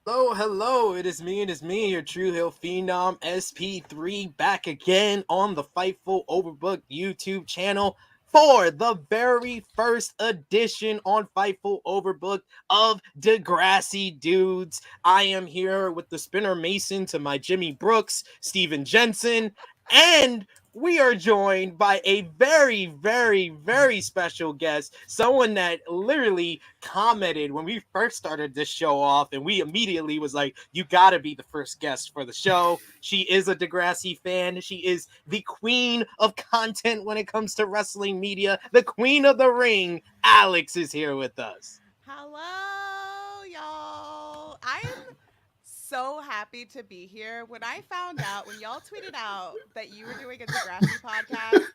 Hello, hello, it is me, your True Hill Phenom SP3 back again on the Fightful Overbooked YouTube channel for the very first edition on Fightful Overbooked of Degrassi Dudes. I am here with the Spinner Mason to my Jimmy Brooks, Stephen Jensen, and we are joined by a very, very, very special guest. Someone that literally commented when we first started this show off, and we immediately was like, you gotta be the first guest for the show. She is a Degrassi fan. She is the queen of content when it comes to wrestling media, the queen of the ring. Alex is here with us. Hello, y'all. I am so happy to be here. When I found out, when y'all tweeted out that you were doing a Degrassi podcast,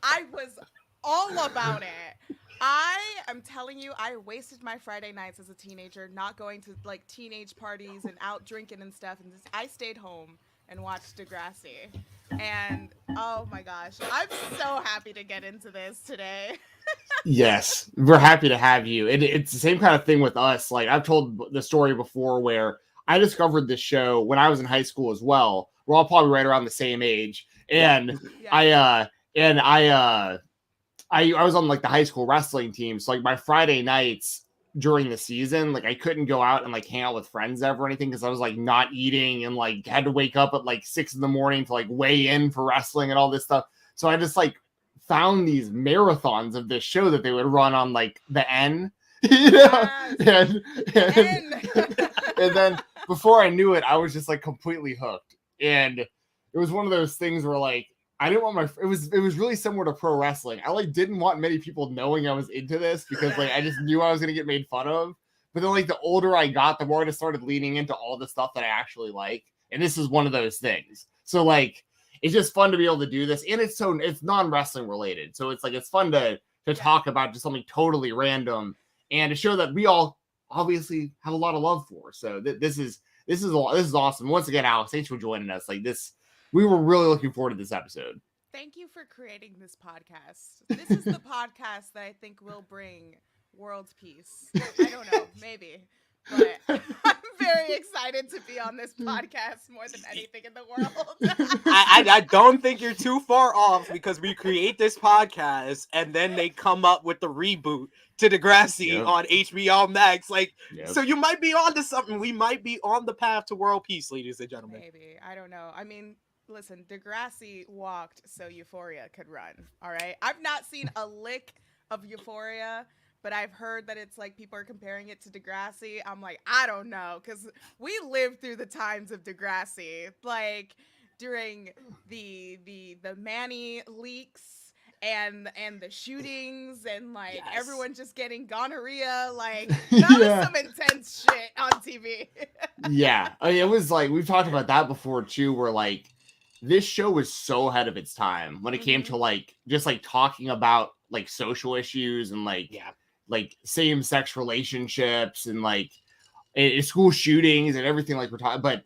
I was all about it. I am telling you, I wasted my Friday nights as a teenager not going to like teenage parties and out drinking and stuff. And I stayed home and watched Degrassi. And oh my gosh, I'm so happy to get into this today. Yes, we're happy to have you. It's the same kind of thing with us. Like I've told the story before where I discovered this show when I was in high school as well. We're all probably right around the same age. And Yeah. I was on like the high school wrestling team. So like my Friday nights during the season, like I couldn't go out and like hang out with friends ever or anything because I was like not eating and like had to wake up at like 6 a.m. to like weigh in for wrestling and all this stuff. So I just like found these marathons of this show that they would run on like the N, you know, Yes. and and, And and then before I knew it, I was just like completely hooked. And it was one of those things where like I didn't want my it was really similar to pro wrestling. I like didn't want many people knowing I was into this because like I just knew I was gonna get made fun of. But then like the older I got, the more I just started leaning into all the stuff that I actually like. And this is one of those things. So like it's just fun to be able to do this, and it's non-wrestling related, so it's like it's fun to yeah, talk about just something totally random and to show that we all obviously have a lot of love for. So this is awesome. Once again, Alex, thanks for joining us. Like this, we were really looking forward to this episode. thank you for creating this podcast. This is the podcast that I think will bring world peace. I don't know, maybe. But I'm very excited to be on this podcast more than anything in the world. I don't think you're too far off because we create this podcast and then they come up with the reboot to Degrassi Yep. on HBO Max. Like, Yep. so you might be on to something. We might be on the path to world peace, ladies and gentlemen. Maybe. I don't know. I mean, listen, Degrassi walked so Euphoria could run. All right. I've not seen a lick of Euphoria, but I've heard that it's like people are comparing it to Degrassi. I'm like, I don't know, because we lived through the times of Degrassi, like during the Manny leaks and the shootings and like Yes. everyone just getting gonorrhea. Like that was Yeah. some intense shit on TV. Yeah. I mean, it was like we've talked about that before too, where like this show was so ahead of its time when it came hmm to like just like talking about like social issues and Yeah. like same sex relationships and like school shootings and everything like we're talking. But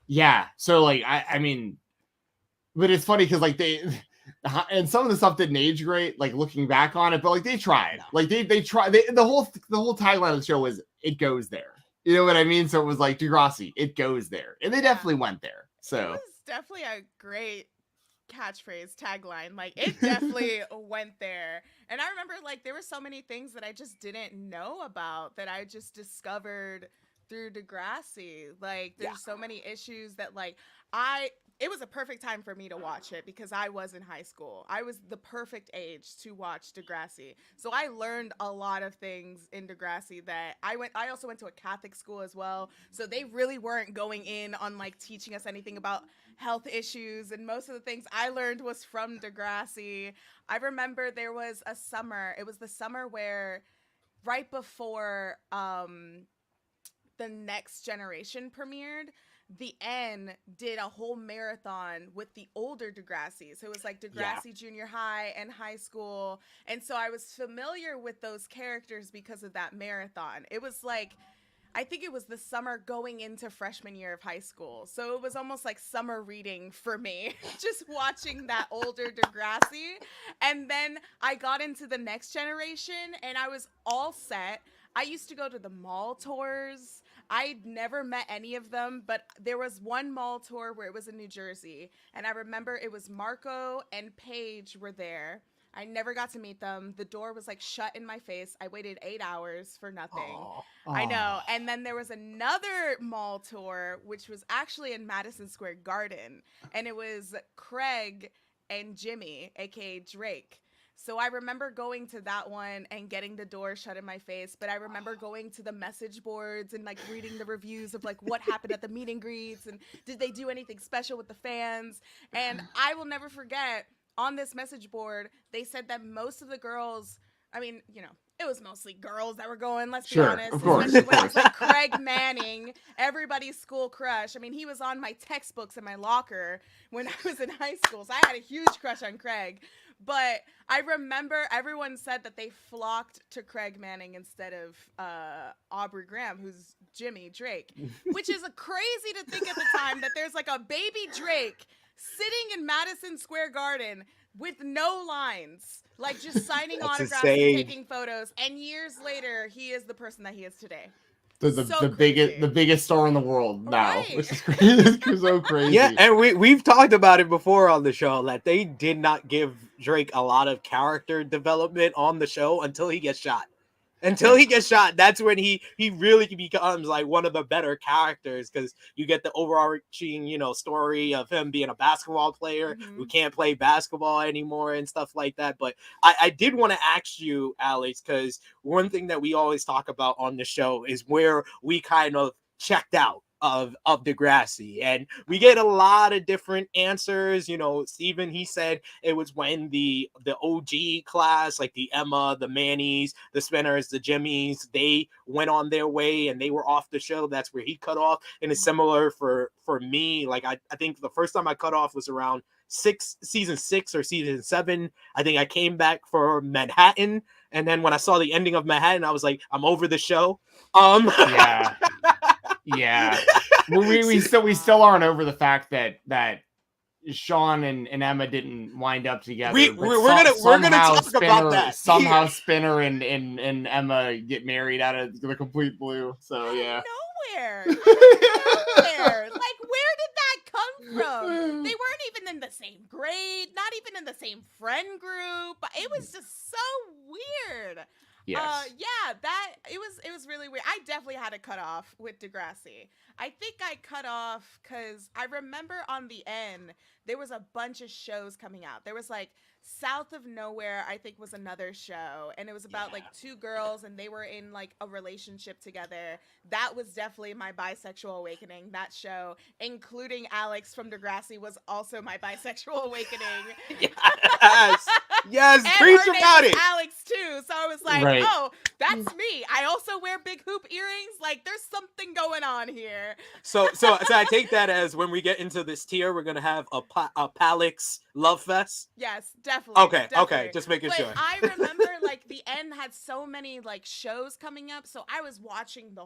yeah, so like I mean, but it's funny because like they and some of the stuff didn't age great, like looking back on it, but like they tried, No. like they tried. The whole tagline of the show was "It goes there." You know what I mean? So it was like Degrassi, it goes there, and they Yeah. definitely went there. It So was definitely a great catchphrase tagline. Like it definitely went there. And I remember like there were so many things that I just didn't know about that I just discovered through Degrassi. Like Yeah. there's so many issues that like I it was a perfect time for me to watch it because I was in high school. I was the perfect age to watch Degrassi. So I learned a lot of things in Degrassi that I also went to a Catholic school as well. So they really weren't going in on like teaching us anything about health issues, and most of the things I learned was from Degrassi. I remember there was a summer. It was the summer where right before the next generation premiered, the N did a whole marathon with the older Degrassi. So it was like Yeah. Degrassi junior high and high school. And so I was familiar with those characters because of that marathon. It was like I think it was the summer going into freshman year of high school. So it was almost like summer reading for me, just watching that older Degrassi. And then I got into the next generation and I was all set. I used to go to the mall tours. I'd never met any of them, but there was one mall tour where it was in New Jersey, and I remember it was Marco and Paige were there. I never got to meet them. The door was like shut in my face. I waited 8 hours for nothing. I know. And then there was another mall tour, which was actually in Madison Square Garden, and it was Craig and Jimmy, aka Drake. So I remember going to that one and getting the door shut in my face, but I remember going to the message boards and like reading the reviews of like what happened at the meet and greets and did they do anything special with the fans. And I will never forget, on this message board, they said that most of the girls, I mean, you know, it was mostly girls that were going, let's be honest. Of course, especially when it was like Craig Manning, everybody's school crush. I mean, he was on my textbooks in my locker when I was in high school, so I had a huge crush on Craig. But I remember everyone said that they flocked to Craig Manning instead of Aubrey Graham, who's Jimmy Drake, which is crazy to think at the time that there's like a baby Drake sitting in Madison Square Garden with no lines, like just signing autographs and taking photos. And years later, he is the person that he is today. The biggest star in the world now, right. Which is crazy. It's so crazy. Yeah, and we've talked about it before on the show that they did not give Drake a lot of character development on the show until he gets shot. Until he gets shot, that's when he really becomes like one of the better characters, because you get the overarching, you know, story of him being a basketball player who can't play basketball anymore and stuff like that. But I did want to ask you, Alex, because one thing that we always talk about on the show is where we kind of checked out of Degrassi, and we get a lot of different answers. You know, Stephen, he said it was when the OG class, like the Emma, the Mannys, the Spinners, the Jimmys, they went on their way and they were off the show. That's where he cut off. And it's similar for me. Like I think the first time I cut off was around season 6 or season 7. I think I came back for Manhattan, and then when I saw the ending of Manhattan, I was like, I'm over the show. Yeah, we still aren't over the fact that Sean and Emma didn't wind up together. We're gonna talk about that. Somehow Spinner and Emma get married out of the complete blue. So yeah, nowhere. Like, where did that come from? They weren't even in the same grade, not even in the same friend group. It was just so weird. Yes. It was really weird. I definitely had to cut off with Degrassi. I think I cut off because I remember on the end there was a bunch of shows coming out. There was like South of Nowhere, I think, was another show, and it was about like 2 girls and they were in like a relationship together. That was definitely my bisexual awakening. That show, including Alex from Degrassi, was also my bisexual awakening. Yes, and preach her about name it. was Alex too, so I was like, oh, that's me. I also wear big hoop earrings. Like, there's something going on here. So I take that as when we get into this tier, we're gonna have a Palix love fest. Yes, definitely. Okay, just making sure. I remember like the end had so many like shows coming up, so I was watching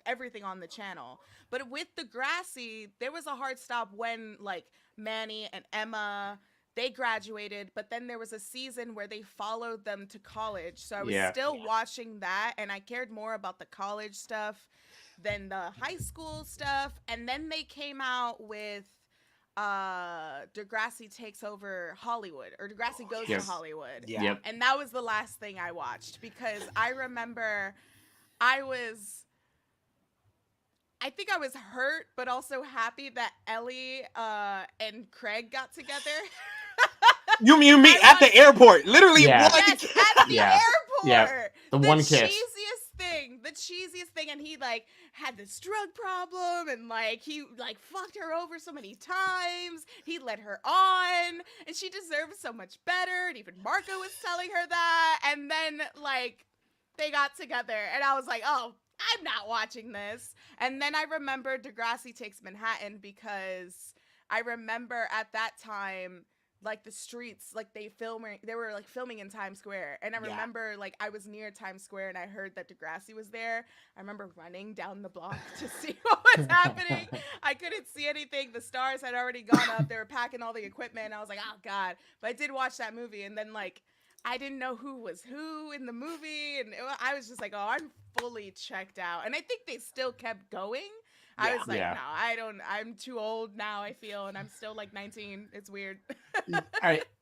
everything on the channel. But with Degrassi, there was a hard stop when like Manny and Emma, they graduated, but then there was a season where they followed them to college. So I was still watching that, and I cared more about the college stuff than the high school stuff. And then they came out with Degrassi Takes Over Hollywood, or Degrassi Goes to Hollywood. Yeah. Yep. And that was the last thing I watched, because I remember I think I was hurt, but also happy that Ellie and Craig got together. You mean at the airport? Literally, yes, at the airport. Yeah. The one kiss. The cheesiest thing, and he like had this drug problem, and like he like fucked her over so many times. He led her on, and she deserves so much better. And even Marco was telling her that, and then like they got together, and I was like, oh, I'm not watching this. And then I remember Degrassi Takes Manhattan, because I remember at that time, like the streets, like they were like filming in Times Square. And I remember like I was near Times Square and I heard that Degrassi was there. I remember running down the block to see what was happening. I couldn't see anything. The stars had already gone up. They were packing all the equipment. I was like, oh God. But I did watch that movie. And then like I didn't know who was who in the movie, and I was just like, oh, I'm fully checked out. And I think they still kept going. I was like, Yeah. no, I don't. I'm too old now, I feel, and I'm still like 19. It's weird.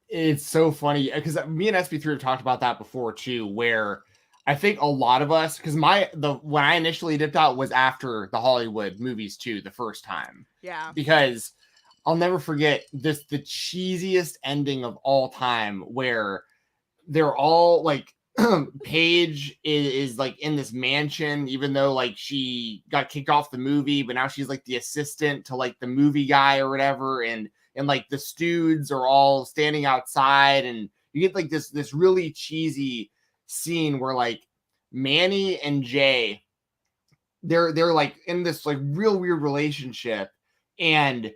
It's so funny because me and SP3 have talked about that before too, where I think a lot of us, because when I initially dipped out was after the Hollywood movies too, the first time. Yeah. Because I'll never forget the cheesiest ending of all time where they're all like Paige is like in this mansion, even though like she got kicked off the movie, but now she's like the assistant to like the movie guy or whatever, and like the Dudes are all standing outside, and you get like this really cheesy scene where like Manny and Jay, they're like in this like real weird relationship, and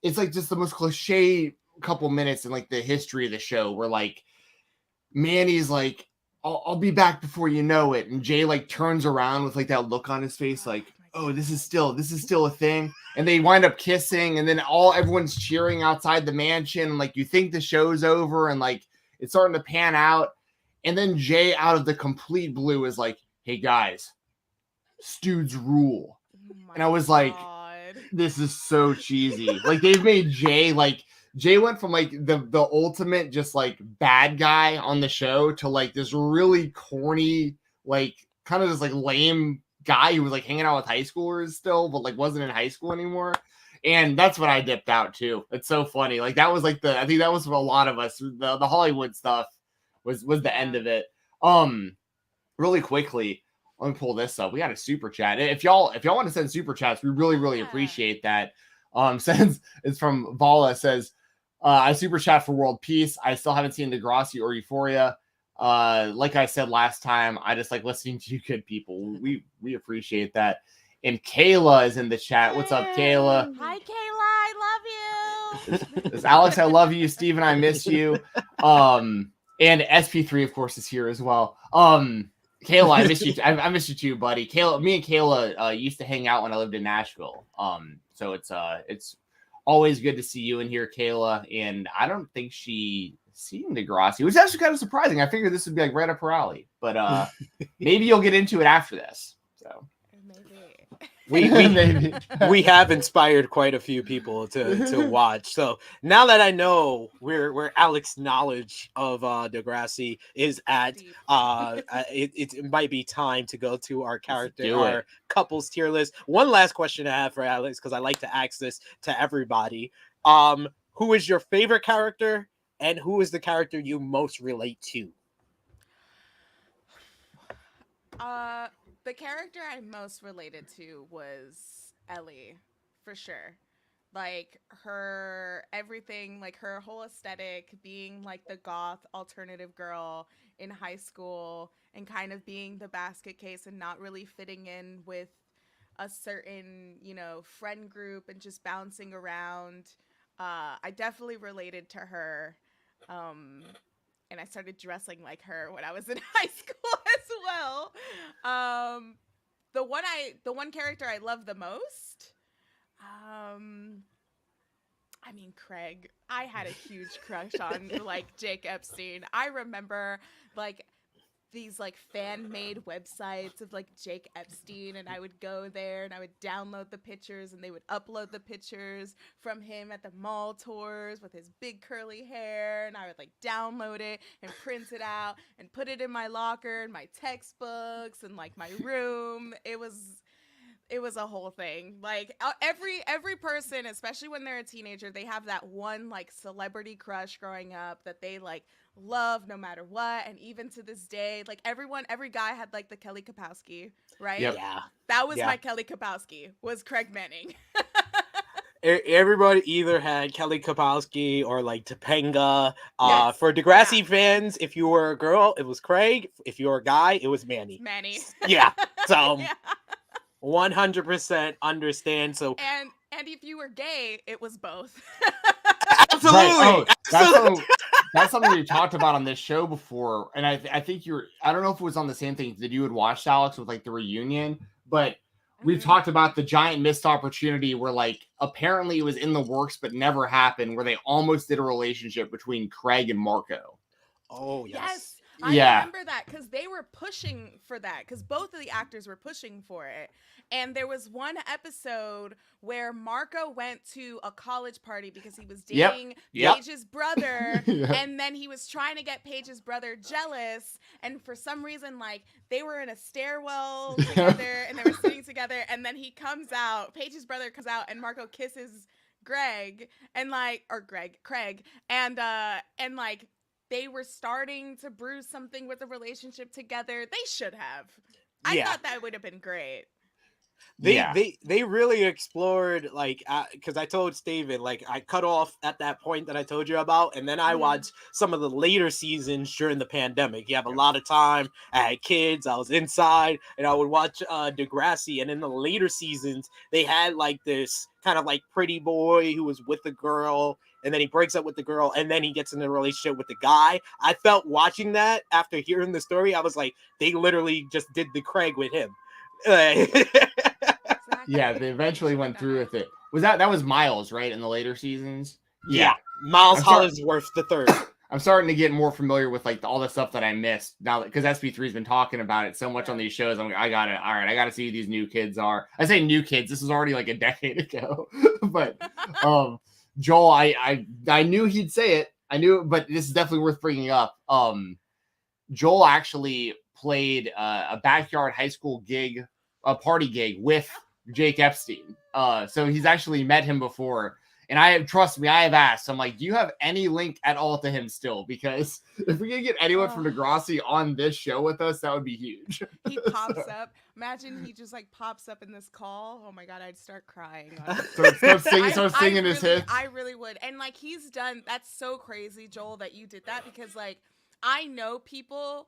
it's like just the most cliche couple minutes in like the history of the show where like Manny's like, I'll be back before you know it. And Jay like turns around with like that look on his face, like, oh, this is still a thing. And they wind up kissing, and then everyone's cheering outside the mansion. And like you think the show's over, and like it's starting to pan out. And then Jay out of the complete blue is like, hey guys, Dudes rule. And I was like, this is so cheesy. Like they've made Jay went from like the ultimate just like bad guy on the show to like this really corny, like kind of just like lame guy who was like hanging out with high schoolers still, but like wasn't in high school anymore. And that's when I dipped out too. It's so funny. Like that was like I think that was for a lot of us. The Hollywood stuff was the end of it. Really quickly, let me pull this up. We got a super chat. If y'all want to send super chats, we really appreciate that. Since it's from Vala, says, I super chat for world peace. I still haven't seen Degrassi or Euphoria. Like I said last time, I just like listening to you good people. We appreciate that. And Kayla is in the chat. What's up, Kayla? Hi, Kayla. I love you. This Alex, I love you. Steven, I miss you. And SP3, of course, is here as well. Kayla, I miss you. I miss you too, buddy. Kayla, me and Kayla used to hang out when I lived in Nashville. So it's always good to see you in here, Kayla. And I don't think she seen Degrassi, which is actually kind of surprising. I figured this would be like right up her alley, but maybe you'll get into it after this. So we have inspired quite a few people to watch. So now that I know where Alex's knowledge of Degrassi is at, it might be time to go to our couples tier list. One last question I have for Alex, because I like to ask this to everybody. Who is your favorite character, and who is the character you most relate to? The character I most related to was Ellie, for sure. Like her everything, like her whole aesthetic, being like the goth alternative girl in high school and kind of being the basket case and not really fitting in with a certain, friend group and just bouncing around. I definitely related to her. And I started dressing like her when I was in high school as well. The one character I love the most, Craig. I had a huge crush on like Jake Epstein. I remember like these like fan-made websites of like Jake Epstein, and I would go there and I would download the pictures, and they would upload the pictures from him at the mall tours with his big curly hair, and I would like download it and print it out and put it in my locker and my textbooks and like my room. It was a whole thing. Like every person, especially when they're a teenager, they have that one like celebrity crush growing up that they like love no matter what. And even to this day, like every guy had like the Kelly Kapowski, right? Yep. Yeah. That was my Kelly Kapowski, was Craig Manning. Everybody either had Kelly Kapowski or like Topanga. Yes. For Degrassi fans, if you were a girl, it was Craig. If you were a guy, it was Manny. Yeah. So 100% understand. So and if you were gay, it was both. Absolutely. Right. Oh, that's something we talked about on this show before, and I think I don't know if it was on the same thing that you had watched, Alex, with like the reunion, but we've talked about the giant missed opportunity where like apparently it was in the works but never happened, where they almost did a relationship between Craig and Marco. Oh yes. I Yeah. remember that because they were pushing for that because both of the actors were pushing for it. And there was one episode where Marco went to a college party because he was Yep. dating Yep. Paige's brother. Yep. And then he was trying to get Paige's brother jealous. And for some reason, like, they were in a stairwell together and they were sitting together. And then he comes out, Paige's brother comes out, and Marco kisses Craig, and like they were starting to brew something with the relationship together. They should have. I thought that would have been great. They really explored, like, because I told Steven, like, I cut off at that point that I told you about, and then I watched some of the later seasons during the pandemic. You have a lot of time. I had kids. I was inside, and I would watch Degrassi. And in the later seasons, they had like this kind of like pretty boy who was with a girl, and then he breaks up with the girl, and then he gets in a relationship with the guy. I felt watching that after hearing the story, I was like, they literally just did the Craig with him. Yeah, they eventually went through with it. That was Miles, right, in the later seasons? Yeah. Miles Hollingsworth the third. I'm starting to get more familiar with like all the stuff that I missed now because SP3's been talking about it so much on these shows. I gotta see who these new kids are. I say new kids. This was already like a decade ago. But Joel, I knew he'd say it. I knew, but this is definitely worth bringing up. Joel actually played a backyard high school gig, a party gig with Jake Epstein. So he's actually met him before. And trust me, I have asked. I'm like, do you have any link at all to him still? Because if we can get anyone from Degrassi on this show with us, that would be huge. He pops up. Imagine he just like pops up in this call. Oh my God, I'd start crying. Start singing his hits. I really would. And like he's done, that's so crazy, Joel, that you did that because like I know people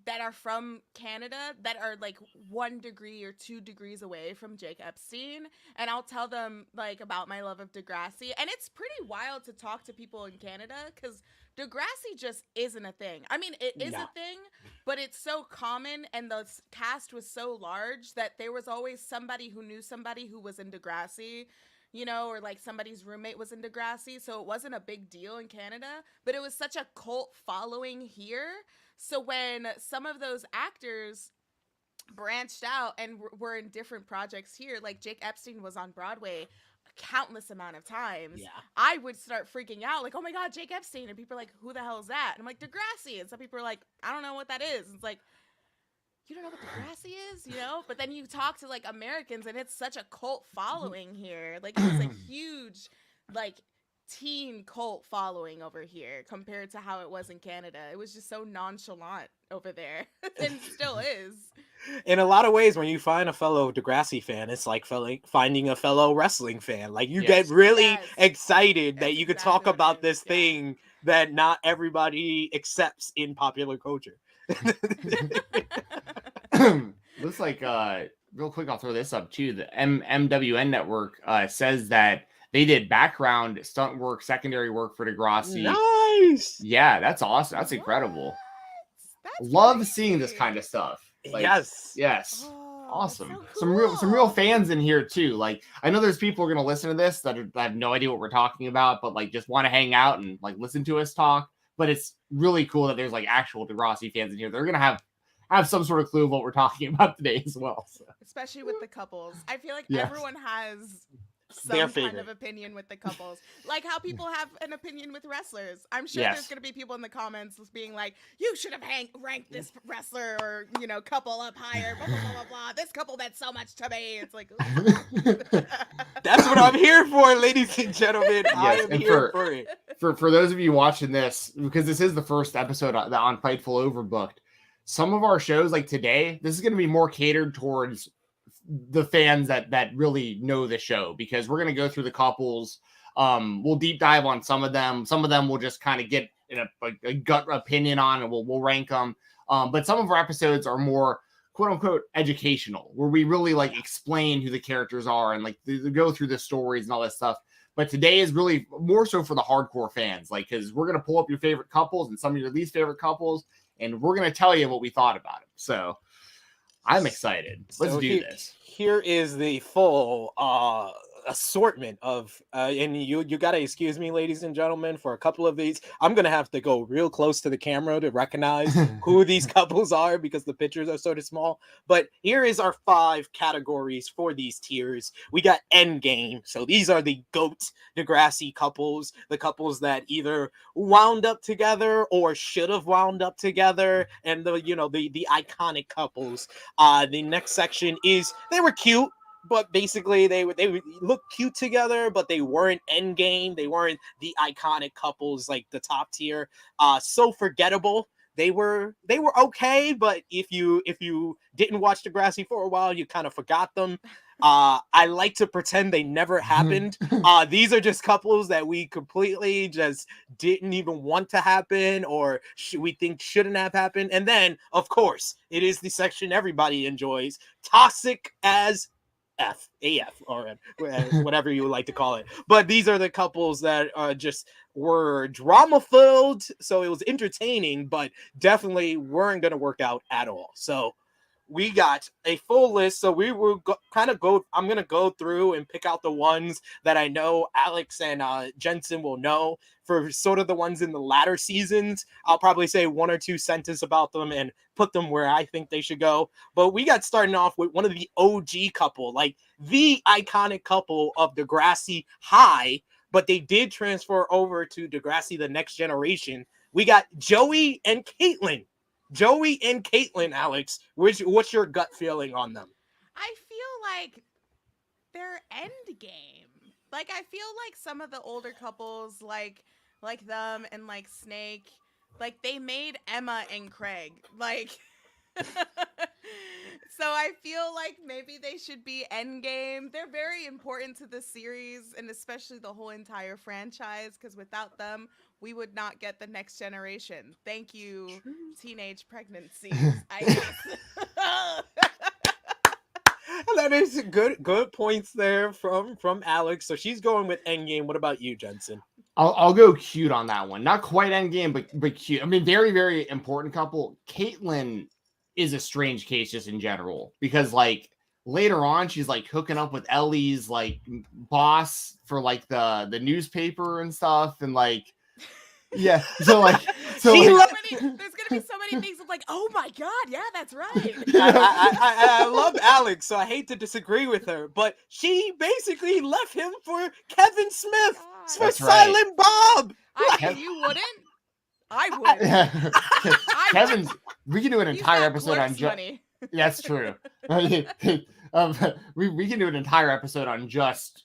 that are from Canada that are like 1 degree or 2 degrees away from Jake Epstein. And I'll tell them like about my love of Degrassi. And it's pretty wild to talk to people in Canada because Degrassi just isn't a thing. I mean, it is a thing, but it's so common and the cast was so large that there was always somebody who knew somebody who was in Degrassi, you know, or like somebody's roommate was in Degrassi. So it wasn't a big deal in Canada, but it was such a cult following here. So when some of those actors branched out and were in different projects here, like Jake Epstein was on Broadway a countless amount of times, I would start freaking out like, oh my God, Jake Epstein. And people are like, who the hell is that? And I'm like, Degrassi. And some people are like, I don't know what that is. And it's like, you don't know what Degrassi is, you know? But then you talk to like Americans and it's such a cult following here. Like it's a huge like teen cult following over here compared to how it was in Canada. It was just so nonchalant over there and still is. In a lot of ways, when you find a fellow Degrassi fan, it's like finding a fellow wrestling fan. Like you get really excited that you could talk about this thing that not everybody accepts in popular culture. Looks like real quick, I'll throw this up too. The MWN network says that they did background stunt work, secondary work for Degrassi. Nice. Yeah, that's awesome. That's incredible. Love seeing this kind of stuff. Like, yes. Oh, awesome. So cool. Some real fans in here too. Like I know there's people who are gonna listen to this that have no idea what we're talking about, but like just want to hang out and like listen to us talk. But it's really cool that there's like actual Degrassi fans in here. They're gonna have some sort of clue of what we're talking about today as well. So. Especially with the couples. I feel like everyone has some kind of opinion with the couples. Like how people have an opinion with wrestlers. I'm sure there's going to be people in the comments being like, you should have ranked this wrestler or, you know, couple up higher, blah, blah, blah, blah, blah. This couple meant so much to me. It's like, that's what I'm here for, ladies and gentlemen. I am here for it. For those of you watching this, because this is the first episode on Fightful Overbooked, some of our shows like today, this is going to be more catered towards the fans that really know the show, because we're going to go through the couples. We'll deep dive on some of them. Some of them we'll just kind of get a gut opinion on, and we'll rank them. But some of our episodes are more quote unquote educational, where we really like explain who the characters are and like they go through the stories and all that stuff. But today is really more so for the hardcore fans, like, because we're going to pull up your favorite couples and some of your least favorite couples, and we're going to tell you what we thought about it. So I'm excited. Let's do this. Here is the full assortment of and you gotta excuse me, ladies and gentlemen, for a couple of these. I'm gonna have to go real close to the camera to recognize who these couples are because the pictures are sort of small. But here is our 5 categories for these tiers. We got endgame, so these are the GOAT Degrassi couples, the couples that either wound up together or should have wound up together, and the iconic couples. The next section is they were cute, but basically they would look cute together, but they weren't endgame. They weren't the iconic couples like the top tier. So forgettable. They were okay, but if you didn't watch Degrassi for a while, you kind of forgot them. I like to pretend they never happened. These are just couples that we completely just didn't even want to happen, or we think shouldn't have happened. And then, of course, it is the section everybody enjoys: toxic as AF, or whatever you would like to call it. But these are the couples that just were drama filled, so it was entertaining, but definitely weren't going to work out at all. So we got a full list, so we will I'm going to go through and pick out the ones that I know Alex and Jensen will know. For sort of the ones in the latter seasons, I'll probably say 1 or 2 sentences about them and put them where I think they should go. But we got starting off with one of the OG couple, like the iconic couple of Degrassi High, but they did transfer over to Degrassi The Next Generation. We got Joey and Caitlin. Joey and Caitlin, Alex, what's your gut feeling on them? I feel like they're end game. Like, I feel like some of the older couples, like them and like Snake, like they made Emma and Craig. Like, so I feel like maybe they should be endgame. They're very important to the series and especially the whole entire franchise, because without them, we would not get the next generation. Thank you, teenage pregnancies, I guess. That is good points there from Alex. So she's going with endgame. What about you, Jensen? I'll go cute on that one. Not quite endgame, but cute. I mean, very, very important couple. Caitlin is a strange case just in general, because like later on she's like hooking up with Ellie's like boss for like the newspaper and stuff, and like yeah, there's gonna be so many things of like, oh my god, yeah, that's right. I love Alex, so I hate to disagree with her, but she basically left him for Kevin Smith, for Silent Bob. You wouldn't? I would. Kevin's. We can do an entire episode on just. That's true. We can do an entire episode on just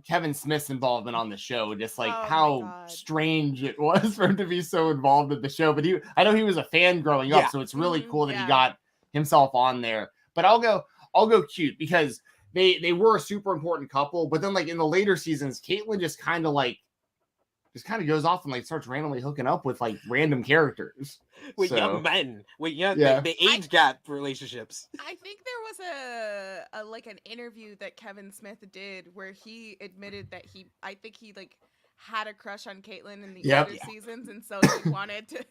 Kevin Smith's involvement on the show, just like how strange it was for him to be so involved in the show. But I know he was a fan growing up, so it's really cool that he got himself on there. But I'll go cute, because they were a super important couple. But then like in the later seasons, Caitlin just kind of goes off and like starts randomly hooking up with like random characters with young men, with the age gap relationships. I think there was an interview that Kevin Smith did where he admitted that he like had a crush on Caitlin in the older seasons, and so he wanted to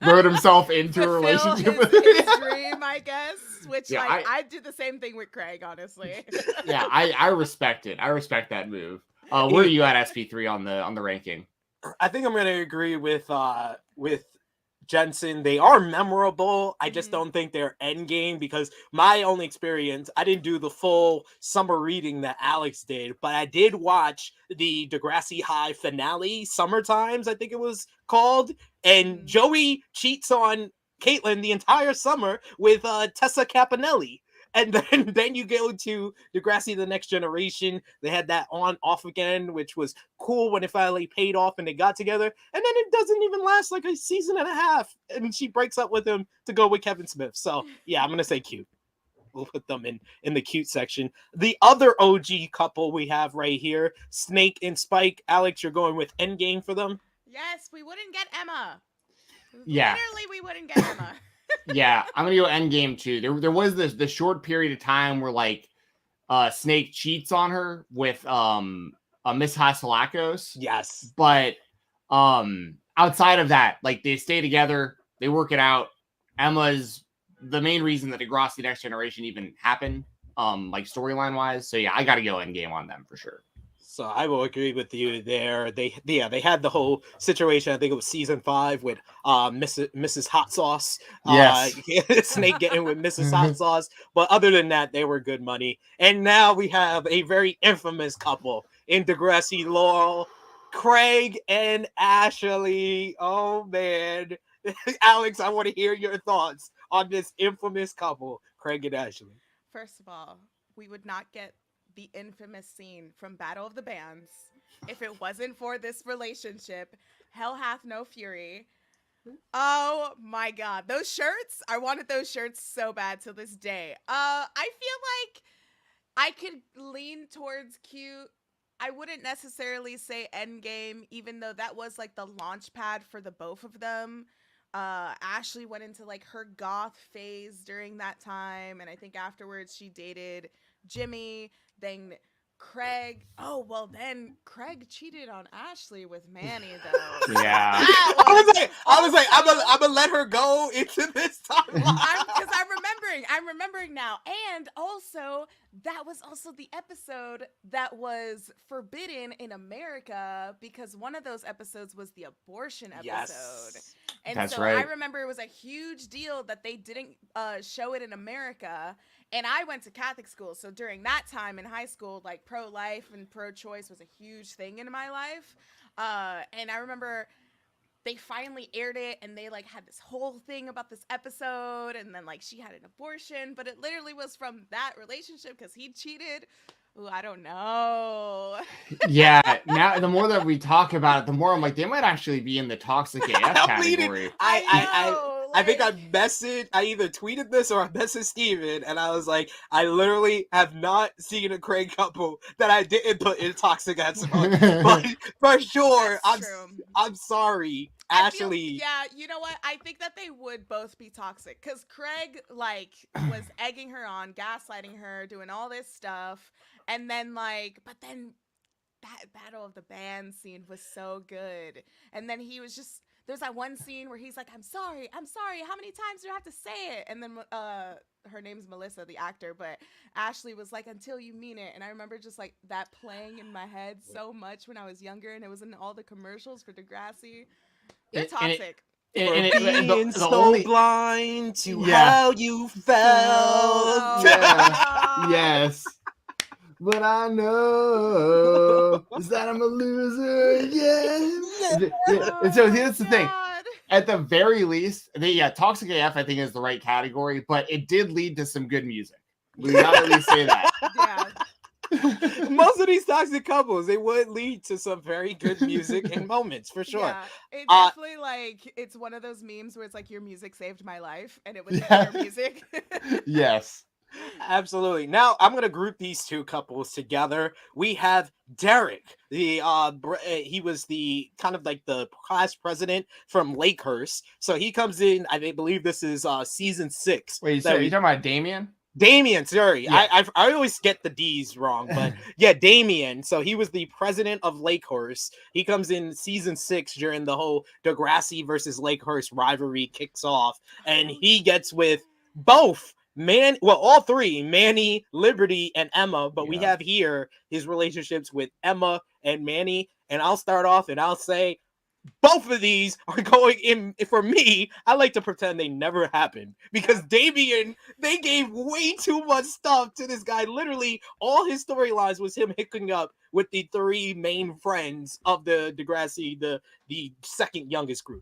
wrote himself into a relationship with his dream, I guess. Which I did the same thing with Craig, honestly. Yeah, I respect it. I respect that move. Where are you at, SP3, on the ranking? I think I'm going to agree with Jensen. They are memorable. I just don't think they're endgame, because my only experience, I didn't do the full summer reading that Alex did, but I did watch the Degrassi High finale, Summer Times, I think it was called, and Joey cheats on Caitlin the entire summer with Tessa Campanelli. And then you go to Degrassi The Next Generation. They had that on-off again, which was cool when it finally paid off and they got together. And then it doesn't even last like a season and a half. And she breaks up with him to go with Kevin Smith. So, yeah, I'm going to say cute. We'll put them in the cute section. The other OG couple we have right here, Snake and Spike. Alex, you're going with endgame for them? Yes, we wouldn't get Emma. Yeah. Literally, we wouldn't get Emma. Yeah, I'm gonna go endgame too. There was this short period of time where like Snake cheats on her with Miss Hasalakos. Yes. But outside of that, like they stay together, they work it out. Emma's the main reason that Degrassi Next Generation even happened. like storyline wise. So yeah, I got to go Endgame on them for sure. So I will agree with you there. They had the whole situation. I think it was season 5 with Mrs. Hot Sauce. Yes. Snake getting with Mrs. Hot Sauce. But other than that, they were good money. And now we have a very infamous couple in Degrassi lore, Craig and Ashley. Oh man. Alex, I want to hear your thoughts on this infamous couple, Craig and Ashley. First of all, we would not get the infamous scene from Battle of the Bands if it wasn't for this relationship. Hell hath no fury. Oh my god, those shirts, I wanted those shirts so bad till this day. I feel like I could lean towards cute. I wouldn't necessarily say Endgame, even though that was like the launch pad for the both of them. Ashley went into like her goth phase during that time, and I think afterwards she dated Jimmy. Then Craig, then Craig cheated on Ashley with Manny though. Yeah. I was like, I'm gonna let her go into this timeline. Because I'm remembering now. And also, that was also the episode that was forbidden in America, because one of those episodes was the abortion episode. Yes. And That's so right. I remember it was a huge deal that they didn't show it in America. And I went to Catholic school, so during that time in high school, like pro-life and pro-choice was a huge thing in my life. And I remember they finally aired it, and they like had this whole thing about this episode, and then like she had an abortion, but it literally was from that relationship because he cheated. Ooh, I don't know. Yeah, now the more that we talk about it, the more I'm like, they might actually be in the toxic AF category. I think I either tweeted this or I messaged Steven, and I was like, I literally have not seen a Craig couple that I didn't put in toxic at all. But for sure, I'm sorry, Ashley. Yeah, you know what? I think that they would both be toxic, because Craig like was egging her on, gaslighting her, doing all this stuff, and then but then that Battle of the Bands scene was so good, and then he was just. There's that one scene where he's like, I'm sorry. How many times do I have to say it? And then her name's Melissa, the actor, but Ashley was like, until you mean it. And I remember just like that playing in my head so much when I was younger, and it was in all the commercials for Degrassi. They're toxic. Being so blind to how you felt. Yes. But I know is that I'm a loser. Yeah. And so here's the thing. At the very least, Toxic AF I think is the right category, but it did lead to some good music. We gotta at least say that. Yeah. Most of these toxic couples, they would lead to some very good music and moments for sure. Yeah, it definitely it's one of those memes where it's like, your music saved my life, and it was their music. Yes. Absolutely. Now I'm gonna group these two couples together. We have Derek. He was the kind of like the class president from Lakehurst. So he comes in. I believe this is season 6. Wait, so you talking about Damien? Damien, sorry. Yeah. I always get the D's wrong, but yeah, Damien. So he was the president of Lakehurst. He comes in season 6 during the whole Degrassi versus Lakehurst rivalry kicks off, and he gets with both all three, Manny, Liberty, and Emma, but we have here his relationships with Emma and Manny, and I'll start off and I'll say both of these are going in. For me, I like to pretend they never happened, because Damien, they gave way too much stuff to this guy. Literally, all his storylines was him hooking up with the 3 main friends of the Degrassi, the second youngest group.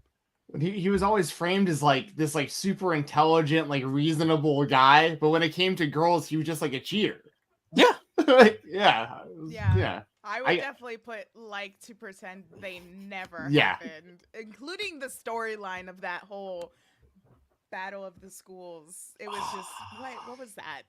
He was always framed as like this like super intelligent, like reasonable guy, but when it came to girls, he was just like a cheater. Yeah. Yeah. I would definitely put like to pretend they never happened, including the storyline of that whole Battle of the Schools. It was just what was that?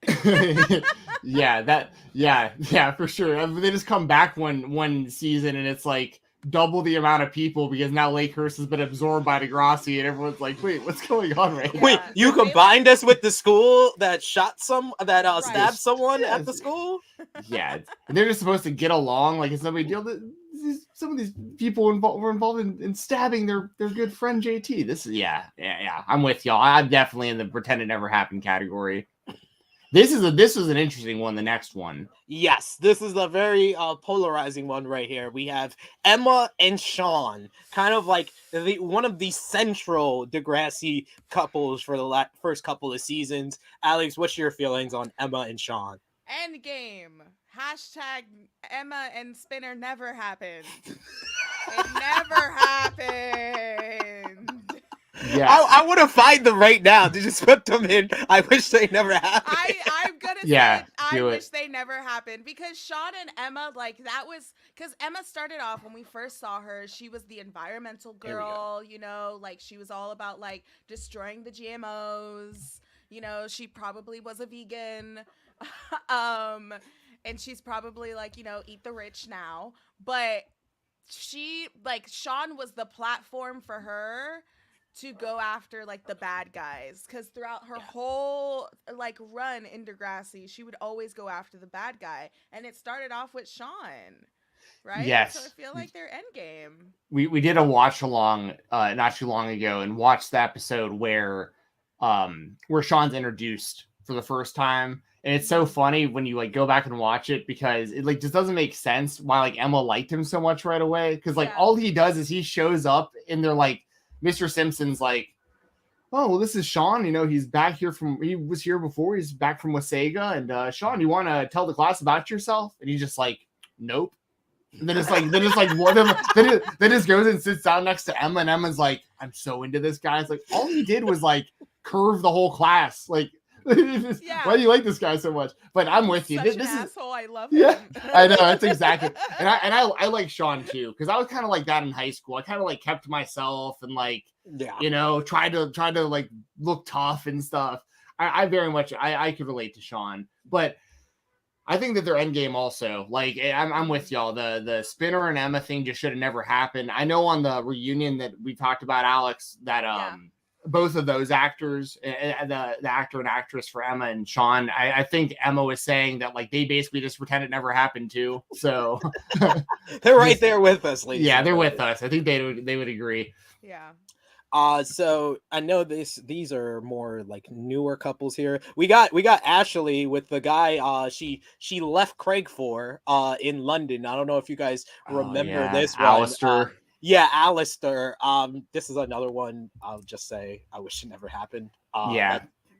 yeah, for sure. They just come back one season and it's like double the amount of people, because now Lakehurst has been absorbed by Degrassi, and everyone's like, wait, what's going on right now? Wait, you combined us with the school that stabbed someone at the school? Yeah, and they're just supposed to get along like it's no big deal. Some of these people were involved in stabbing their good friend JT. This is I'm with y'all. I'm definitely in the pretend it never happened category. This was an interesting one. The next one. Yes, this is a very polarizing one right here. We have Emma and Sean, kind of like one of the central Degrassi couples for the first couple of seasons. Alex, what's your feelings on Emma and Sean? Endgame. Hashtag Emma and Spinner never happened. It never happened. Yeah, I want to find them right now to just put them in. I wish they never happened. I'm gonna Yeah, say I do it. wish they never happened, because Sean and Emma, like, that was because Emma started off when we first saw her. She was the environmental There we go. girl, you know, like she was all about like destroying the GMOs. You know, she probably was a vegan. And she's probably like, you know, eat the rich now. But she, like, Sean was the platform for her to go after like the bad guys, because throughout her whole like run in Degrassi, she would always go after the bad guy, and it started off with Sean, right? Yes. So I feel like they're endgame. We did a watch along not too long ago and watched the episode where Sean's introduced for the first time. And it's so funny when you like go back and watch it, because it like just doesn't make sense why like Emma liked him so much right away. Because like all he does is he shows up and they're like, Mr. Simpson's like, oh, well, this is Sean. You know, he's back here he was here before. He's back from Wasega. And Sean, you want to tell the class about yourself? And he's just like, nope. And then it's like one of them. Then just goes and sits down next to Emma, and Emma's like, I'm so into this guy. It's like all he did was like curve the whole class. Like, why do you like this guy so much? But I'm with you. Such This an is asshole. I love him. yeah, I know, that's exactly. And I like Sean too, because I was kind of like that in high school. I kind of like kept myself and like, you know, tried to like look tough and stuff. I very much I could relate to Sean, but I think that their end game also, like, I'm with y'all. The Spinner and Emma thing just should have never happened. I know on the reunion that we talked about, Alex, that both of those actors, the actor and actress for Emma and Sean, I think Emma was saying that like they basically just pretend it never happened too. So they're right there with us, ladies. Yeah, they're with us. I think they would agree. Yeah. So I know these are more like newer couples here. We got Ashley with the guy she left Craig for in London. I don't know if you guys remember this one. Alistair. Yeah, Alistair. This is another one. I'll just say I wish it never happened.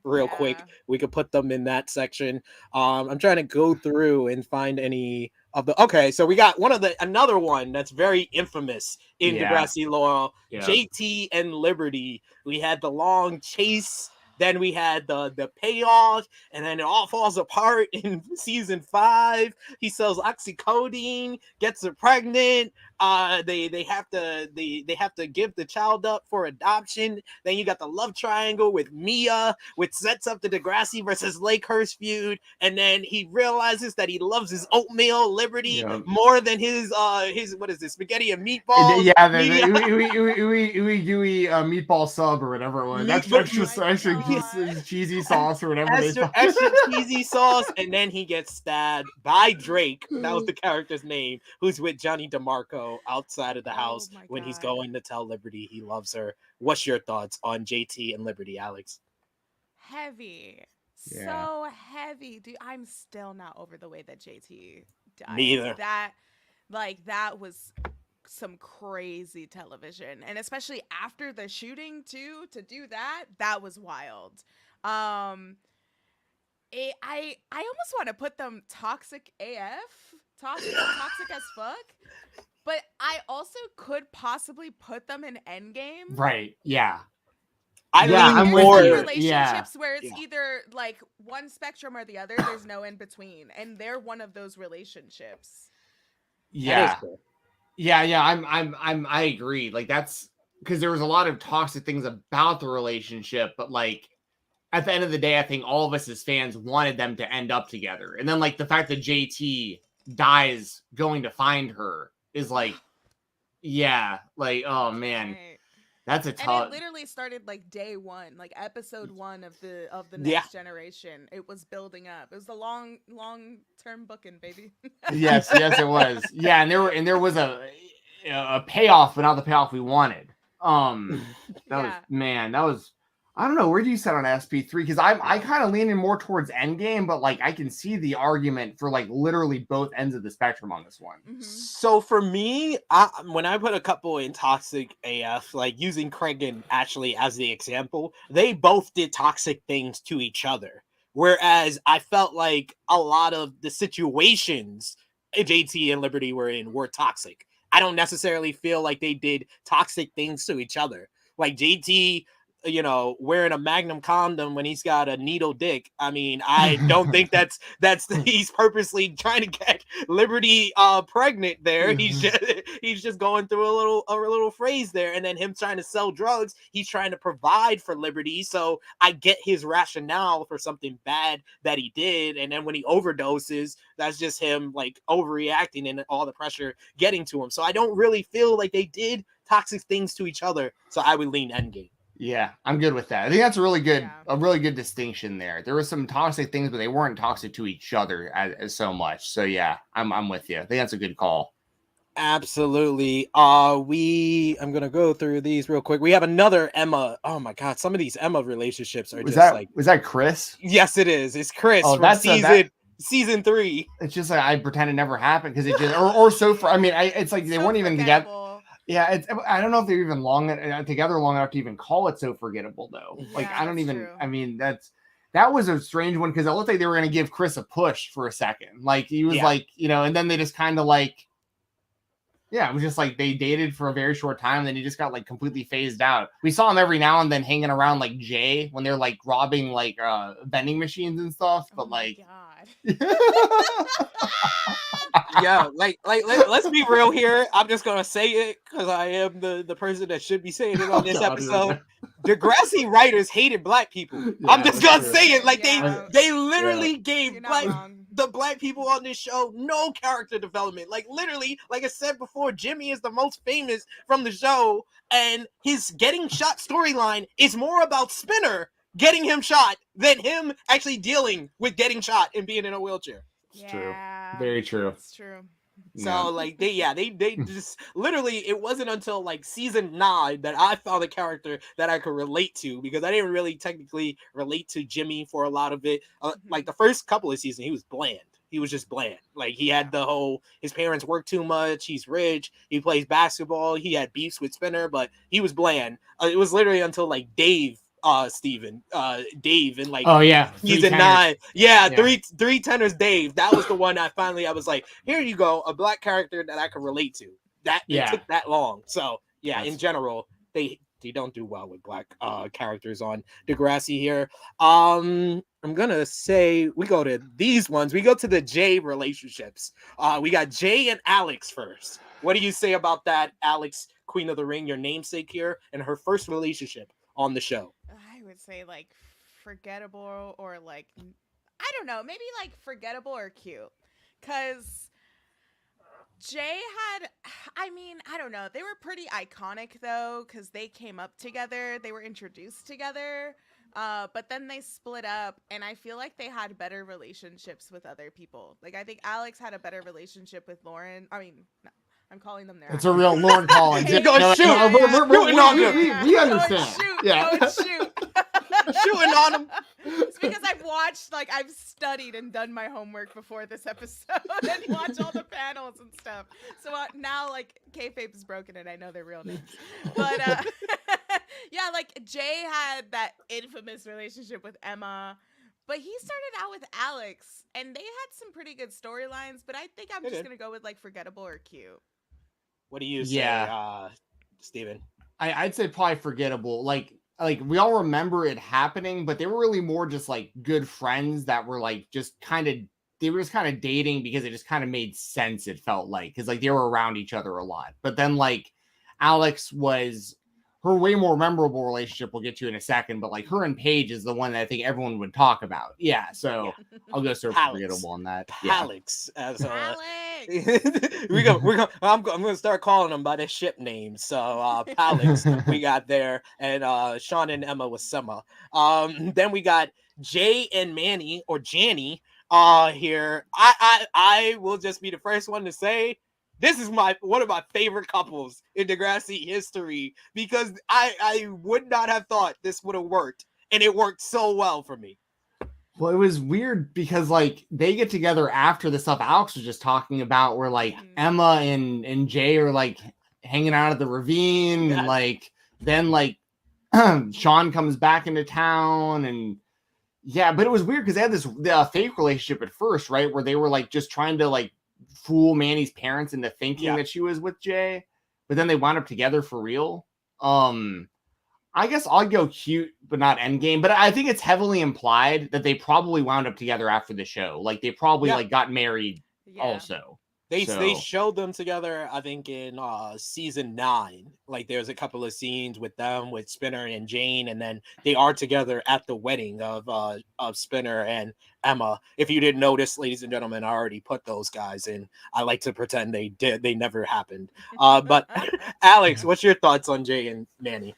Real quick, we could put them in that section. I'm trying to go through and find any of the. Okay, so we got another one that's very infamous in Degrassi lore. JT and Liberty. We had the long chase. Then we had the payoff, and then it all falls apart in season 5. He sells oxycodone, gets her pregnant. They have to give the child up for adoption. Then you got the love triangle with Mia, which sets up the Degrassi versus Lakehurst feud. And then he realizes that he loves his oatmeal Liberty more than his what is this, spaghetti and meatballs? Yeah, the meatball sub or whatever it was. Extra cheesy sauce or whatever. Extra cheesy sauce, and then he gets stabbed by Drake. That was the character's name, who's with Johnny DeMarco outside of the house when he's going to tell Liberty he loves her. What's your thoughts on JT and Liberty, Alex? Heavy. So heavy. Dude, I'm still not over the way that JT died. Me either. That was some crazy television, and especially after the shooting too, to do that was wild. I almost want to put them toxic AF, toxic as fuck, but I also could possibly put them in Endgame. Right. Yeah. I'm more relationships where it's either like one spectrum or the other. There's no in between, and they're one of those relationships. Yeah. I agree. Like, that's because there was a lot of toxic things about the relationship, but like at the end of the day, I think all of us as fans wanted them to end up together. And then like the fact that JT dies going to find her is like, oh man. Right. That's a tough. And it literally started like day 1, like episode 1 of the next generation. It was building up. It was a long term booking, baby. yes, it was. Yeah, and there was a payoff, but not the payoff we wanted. That was I don't know. Where do you set on SP3? Because I kind of leaning more towards Endgame, but like I can see the argument for like literally both ends of the spectrum on this one. Mm-hmm. So for me, when I put a couple in toxic AF, like using Craig and Ashley as the example, they both did toxic things to each other. Whereas I felt like a lot of the situations JT and Liberty were in were toxic. I don't necessarily feel like they did toxic things to each other. Like JT, wearing a Magnum condom when he's got a needle dick. I mean, I don't think that's he's purposely trying to get Liberty pregnant there. He's just going through a little phrase there, and then him trying to sell drugs, he's trying to provide for Liberty. So I get his rationale for something bad that he did, and then when he overdoses, that's just him like overreacting and all the pressure getting to him. So I don't really feel like they did toxic things to each other. So I would lean Endgame. Yeah, I'm good with that. I think that's a really good distinction there. There were some toxic things, but they weren't toxic to each other as so much. So yeah, I'm with you. I think that's a good call. Absolutely. I'm gonna go through these real quick. We have another Emma. Oh my god, some of these Emma relationships are was that Chris? Yes, it is. It's Chris from season 3. It's just like I pretend it never happened because it just or so far. I mean, it's like they weren't even together. Yeah, I don't know if they're even together long enough to even call it so forgettable though. Like I don't even. True. I mean, that was a strange one because it looked like they were going to give Chris a push for a second. Like he was like, and then they just kind of like, it was just like they dated for a very short time. And then he just got like completely phased out. We saw him every now and then hanging around like Jay when they're like robbing like vending machines and stuff. But like, yeah, let's be real here. I'm just gonna say it because I am the person that should be saying it on this episode. Degrassi writers hated black people. Yeah, I'm just gonna say it. Like they literally gave the black people on this show no character development. Like literally, like I said before, Jimmy is the most famous from the show, and his getting shot storyline is more about Spinner getting him shot than him actually dealing with getting shot and being in a wheelchair. It's true. Very true. It's true. So like they just literally, it wasn't until like season 9 that I found a character that I could relate to, because I didn't really technically relate to Jimmy for a lot of it. Like the first couple of seasons, he was bland. He was just bland. Like he had the whole, his parents work too much. He's rich. He plays basketball. He had beefs with Spinner, but he was bland. It was literally until like Dave and like season 9, three tenors Dave, that was the one I was like, here you go, a black character that I could relate to. That it took that long. So in general, they don't do well with black characters on Degrassi here. I'm gonna say we go to these ones. We go to the Jay relationships. We got Jay and Alex first. What do you say about that? Alex, Queen of the Ring, your namesake here, and her first relationship on the show. I would say like forgettable, or like, I don't know, maybe like forgettable or cute. Because Jay had, I mean, I don't know. They were pretty iconic though, because they came up together. They were introduced together. But then they split up, and I feel like they had better relationships with other people. Like I think Alex had a better relationship with Lauren. I mean, no, I'm calling them there. It's a real Lauren Collins. We understand. Shoot. Shooting on them. It's because I've studied and done my homework before this episode and watched all the panels and stuff. So now like kayfabe is broken and I know their real names. But like Jay had that infamous relationship with Emma, but he started out with Alex, and they had some pretty good storylines. But I think I'm just gonna go with like forgettable or cute. What do you say, Stephen? I'd say probably forgettable. Like we all remember it happening, but they were really more just like good friends that were like they were just kind of dating because it just kind of made sense. It felt like, because like they were around each other a lot. But then like Alex was her way more memorable relationship we'll get to in a second, but like her and Paige is the one that I think everyone would talk about. Yeah, so I'll go so forgettable on that. Alex. Alex. I'm gonna start calling them by their ship names. So Alex we got there, and Sean and Emma was Summer. Then we got Jay and Manny, or Janny, here. I will just be the first one to say this is one of my favorite couples in Degrassi history because I would not have thought this would have worked, and it worked so well for me. Well, it was weird because like they get together after the stuff Alex was just talking about, where like Emma and Jay are like hanging out at the ravine, and like then like Sean comes back into town, and yeah, but it was weird because they had this fake relationship at first, right, where they were like just trying to like fool Manny's parents into thinking that she was with Jay, but then they wound up together for real. I guess I'll go cute, but not endgame. But I think it's heavily implied that they probably wound up together after the show. Like they probably like got married also. They showed them together, I think, in season 9. Like there's a couple of scenes with them, with Spinner and Jane, and then they are together at the wedding of Spinner and Emma. If you didn't notice, ladies and gentlemen, I already put those guys in. I like to pretend they never happened. But Alex, what's your thoughts on Jay and Manny?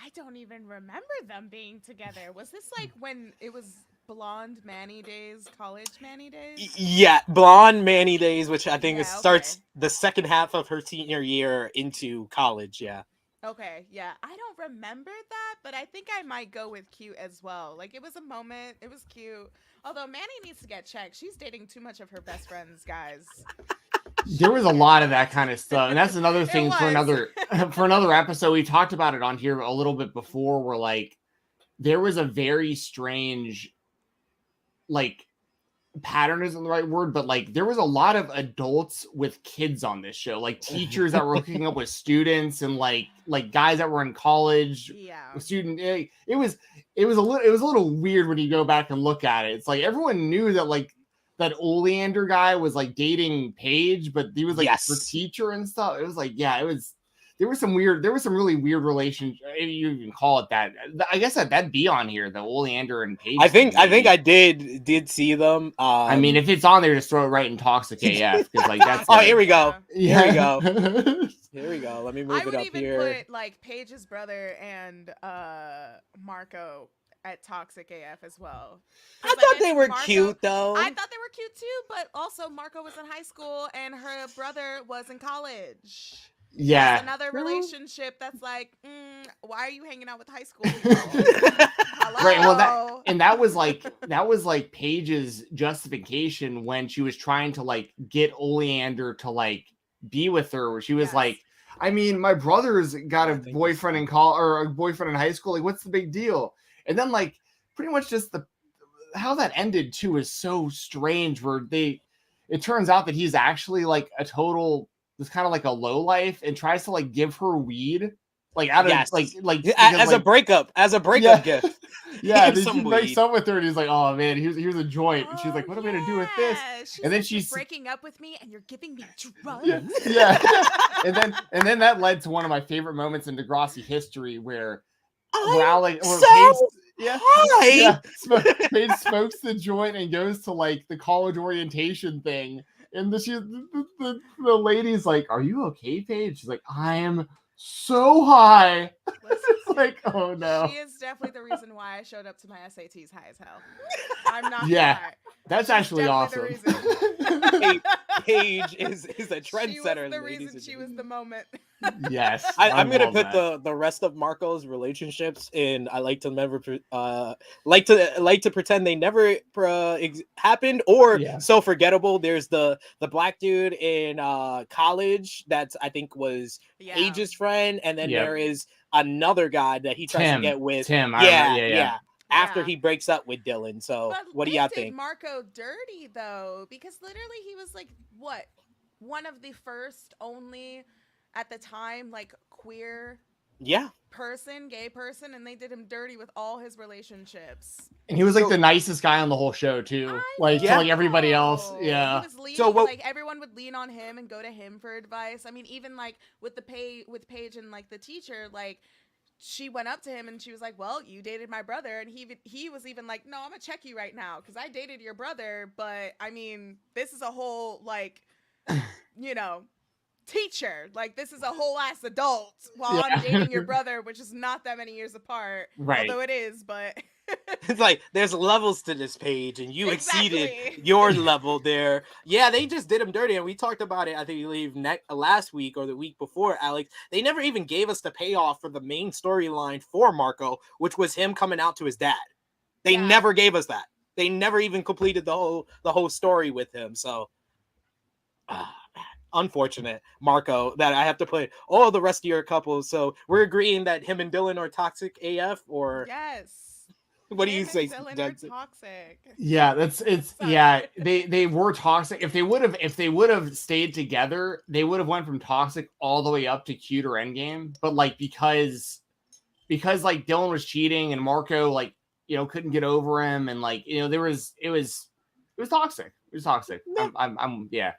I don't even remember them being together. Was this like when it was blonde Manny days, college Manny days? Yeah, blonde Manny days, which I think starts the second half of her senior year into college. Yeah. Okay, yeah. I don't remember that, but I think I might go with cute as well. Like it was a moment. It was cute. Although Manny needs to get checked. She's dating too much of her best friends, guys. There was a lot of that kind of stuff, and that's another thing for another episode. We talked about it on here a little bit before, where like there was a very strange like pattern isn't the right word, but like there was a lot of adults with kids on this show, like teachers that were hooking up with students, and like guys that were in college. It was a little weird when you go back and look at it. It's like everyone knew that like that Oleander guy was like dating Paige, but he was like her teacher and stuff. It was like, there was some really weird relationship. If you even call it that. I guess that'd be on here, the Oleander and Paige. I think I did see them. I mean, if it's on there, just throw it right in Toxic AF, because like that's. Here we go. Here we go. Here we go. Let me move it up here. I would even put like Paige's brother and Marco at Toxic AF as well. I thought they were cute though. I thought they were cute too, but also Marco was in high school and her brother was in college. Yeah. That's another relationship that's like, why are you hanging out with high school people? Right. Well, that was like Paige's justification when she was trying to like get Oleander to like be with her, where she was like, I mean, my brother's got a boyfriend in college or a boyfriend in high school. Like, what's the big deal? And then like pretty much just how that ended too is so strange, where it turns out that he's actually like it's kind of like a low life and tries to like give her weed, like out of as a breakup gift. Yeah, he breaks up with her and he's like, oh man, here's a joint. And she's like, what am I gonna do with this? And then she's breaking up with me and you're giving me drugs. Yeah. and then that led to one of my favorite moments in Degrassi history where Alex Paige smokes the joint and goes to like the college orientation thing, and the lady's like, "Are you okay, Paige?" She's like, "I am so high." It's like, oh no. She is definitely the reason why I showed up to my SATs high as hell. I'm not. Yeah, that's actually awesome. Paige is a trendsetter. She was the reason she was the moment. Yes, I'm gonna put the rest of Marco's relationships in. I like to never like to pretend they never happened or so forgettable. There's the black dude in college that's I think was Paige's friend, and then there is another guy that he tries to get with. Tim, after he breaks up with Dylan. So what do y'all think? Marco dirty though, because literally he was like one of the first only at the time like queer gay person, and they did him dirty with all his relationships. And he was like the nicest guy on the whole show too, to like everybody else. Yeah. He was leaning, like everyone would lean on him and go to him for advice. I mean, even like with Paige and like the teacher, like she went up to him and she was like, well, you dated my brother. And he was even like, no, I'm gonna check you right now because I dated your brother, but I mean, this is a whole like teacher, like this is a whole ass adult while I'm dating your brother, which is not that many years apart, although it is, but It's like there's levels to this page, and you exceeded Exactly. your level there. Yeah, they just did him dirty, and we talked about it. I think you leave last week or the week before, Alex. They never even gave us the payoff for the main storyline for Marco, which was him coming out to his dad. They Yeah. never gave us that. They never even completed the whole story with him. So, unfortunate, Marco, that I have to play all the rest of your couples. So we're agreeing that him and Dylan are toxic AF, or Yes. what do Him you and say, Dylan are Jensen? toxic. Yeah, it's Sorry. yeah, they were toxic. If they would have stayed together, they would have went from toxic all the way up to cute or endgame. But like because like Dylan was cheating and Marco like couldn't get over him, and like it was toxic. It was toxic. Yeah. I'm yeah.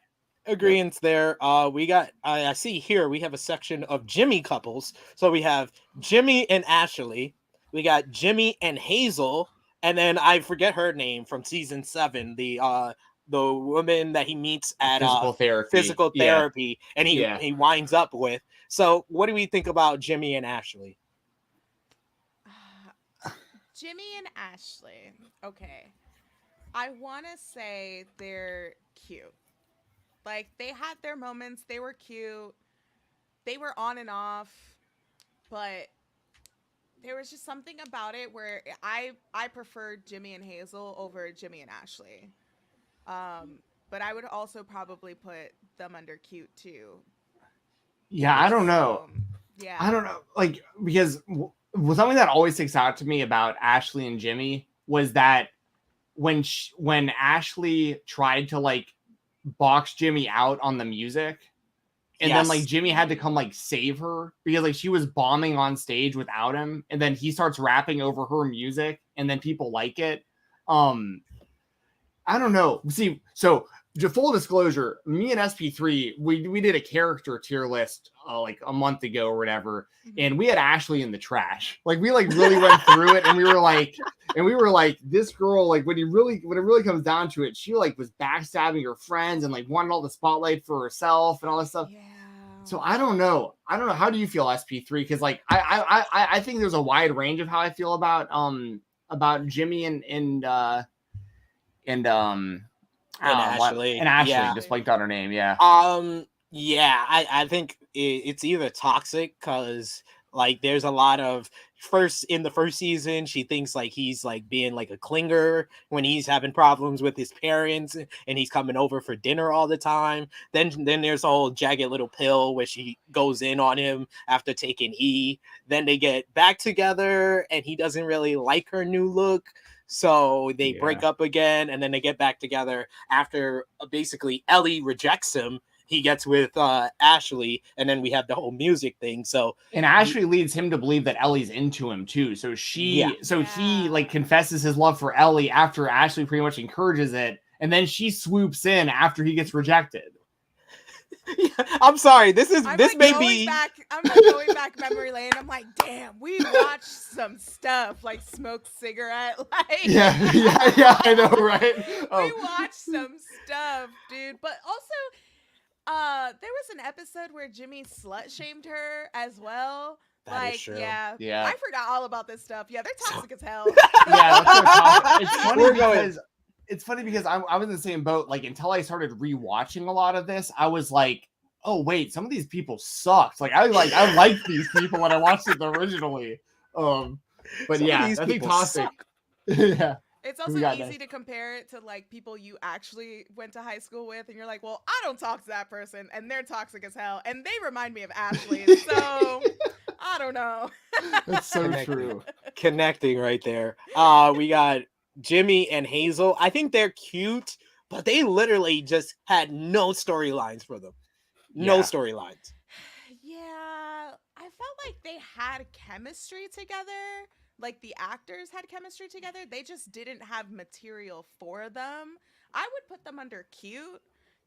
Agreements there. We got. I see here we have a section of Jimmy couples. So we have Jimmy and Ashley. We got Jimmy and Hazel, and then I forget her name from season 7. The woman that he meets at physical therapy, and he winds up with. So what do we think about Jimmy and Ashley? Jimmy and Ashley. Okay. I want to say they're cute. Like, they had their moments. They were cute. They were on and off. But there was just something about it where I preferred Jimmy and Hazel over Jimmy and Ashley. But I would also probably put them under cute too. Yeah, I don't know. Yeah. I don't know. Like, because something that always sticks out to me about Ashley and Jimmy was that when Ashley tried to like box Jimmy out on the music, and then like Jimmy had to come like save her because like she was bombing on stage without him, and then he starts rapping over her music, and then people like it. I don't know. See, so full disclosure, me and SP3, we did a character tier list like a month ago or whatever, and we had Ashley in the trash. Like we like really went through it, and we were like, this girl, like when it really comes down to it, she like was backstabbing her friends and like wanted all the spotlight for herself and all that stuff. Yeah. So I don't know. How do you feel, SP3? Because like I think there's a wide range of how I feel about Jimmy and Ashley. Yeah. Just blanked out her name. Yeah. I think it's either toxic because like there's a lot of in the first season she thinks like he's like being like a clinger when he's having problems with his parents and he's coming over for dinner all the time. Then there's a whole Jagged Little Pill where she goes in on him after taking E. Then they get back together and he doesn't really like her new look. So they break up again, and then they get back together after basically Ellie rejects him. He gets with Ashley, and then we have the whole music thing. So and Ashley leads him to believe that Ellie's into him too. So he like confesses his love for Ellie after Ashley pretty much encourages it, and then she swoops in after he gets rejected. I'm sorry. I'm going back memory lane. I'm like, damn, we watched some stuff like Smoke Cigarette. Like, yeah, I know, right? We watched some stuff, dude. But also, there was an episode where Jimmy slut shamed her as well. That is true. Yeah. I forgot all about this stuff. Yeah, they're toxic as hell. Yeah, that's it's funny because I was in the same boat. Like until I started rewatching a lot of this, I was like, "Oh wait, some of these people sucked." Like I liked these people when I watched it originally. But yeah, I think toxic. Yeah, it's also easy to compare it to like people you actually went to high school with, and you're like, "Well, I don't talk to that person, and they're toxic as hell, and they remind me of Ashley." So I don't know. That's so true. Connecting right there. We got Jimmy and Hazel. I think they're cute, but they literally just had no storylines for them. No storylines. Yeah, I felt like they had chemistry together. Like the actors had chemistry together. They just didn't have material for them. I would put them under cute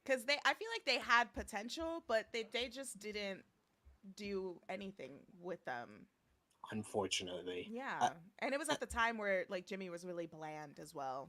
because I feel like they had potential, but they just didn't do anything with them. Unfortunately. Yeah. And it was at the time where like Jimmy was really bland as well.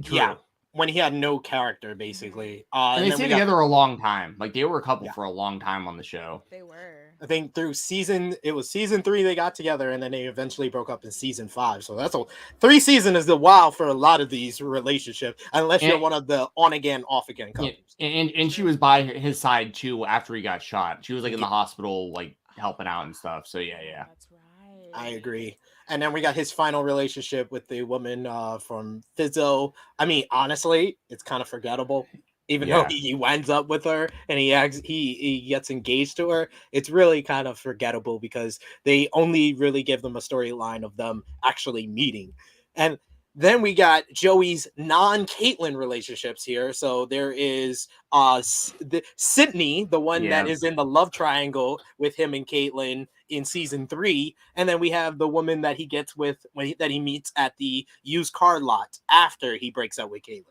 True. Yeah. When he had no character, basically. And they stayed together a long time. Like they were a couple for a long time on the show. They were. I think through season 3 they got together, and then they eventually broke up in season 5. So that's 3 seasons is the wow for a lot of these relationships, unless you're one of the on again, off again couples. And she was by his side too after he got shot. She was like in the hospital, like helping out and stuff. So yeah. That's right. I agree. And then we got his final relationship with the woman from Fizzo. I mean, honestly, it's kind of forgettable. Even though he winds up with her and he gets engaged to her, it's really kind of forgettable because they only really give them a storyline of them actually meeting. And then we got Joey's non-Caitlyn relationships here. So there is Sydney, the one that is in the love triangle with him and Caitlyn in season 3, and then we have the woman that he gets with that he meets at the used car lot after he breaks up with Caitlyn.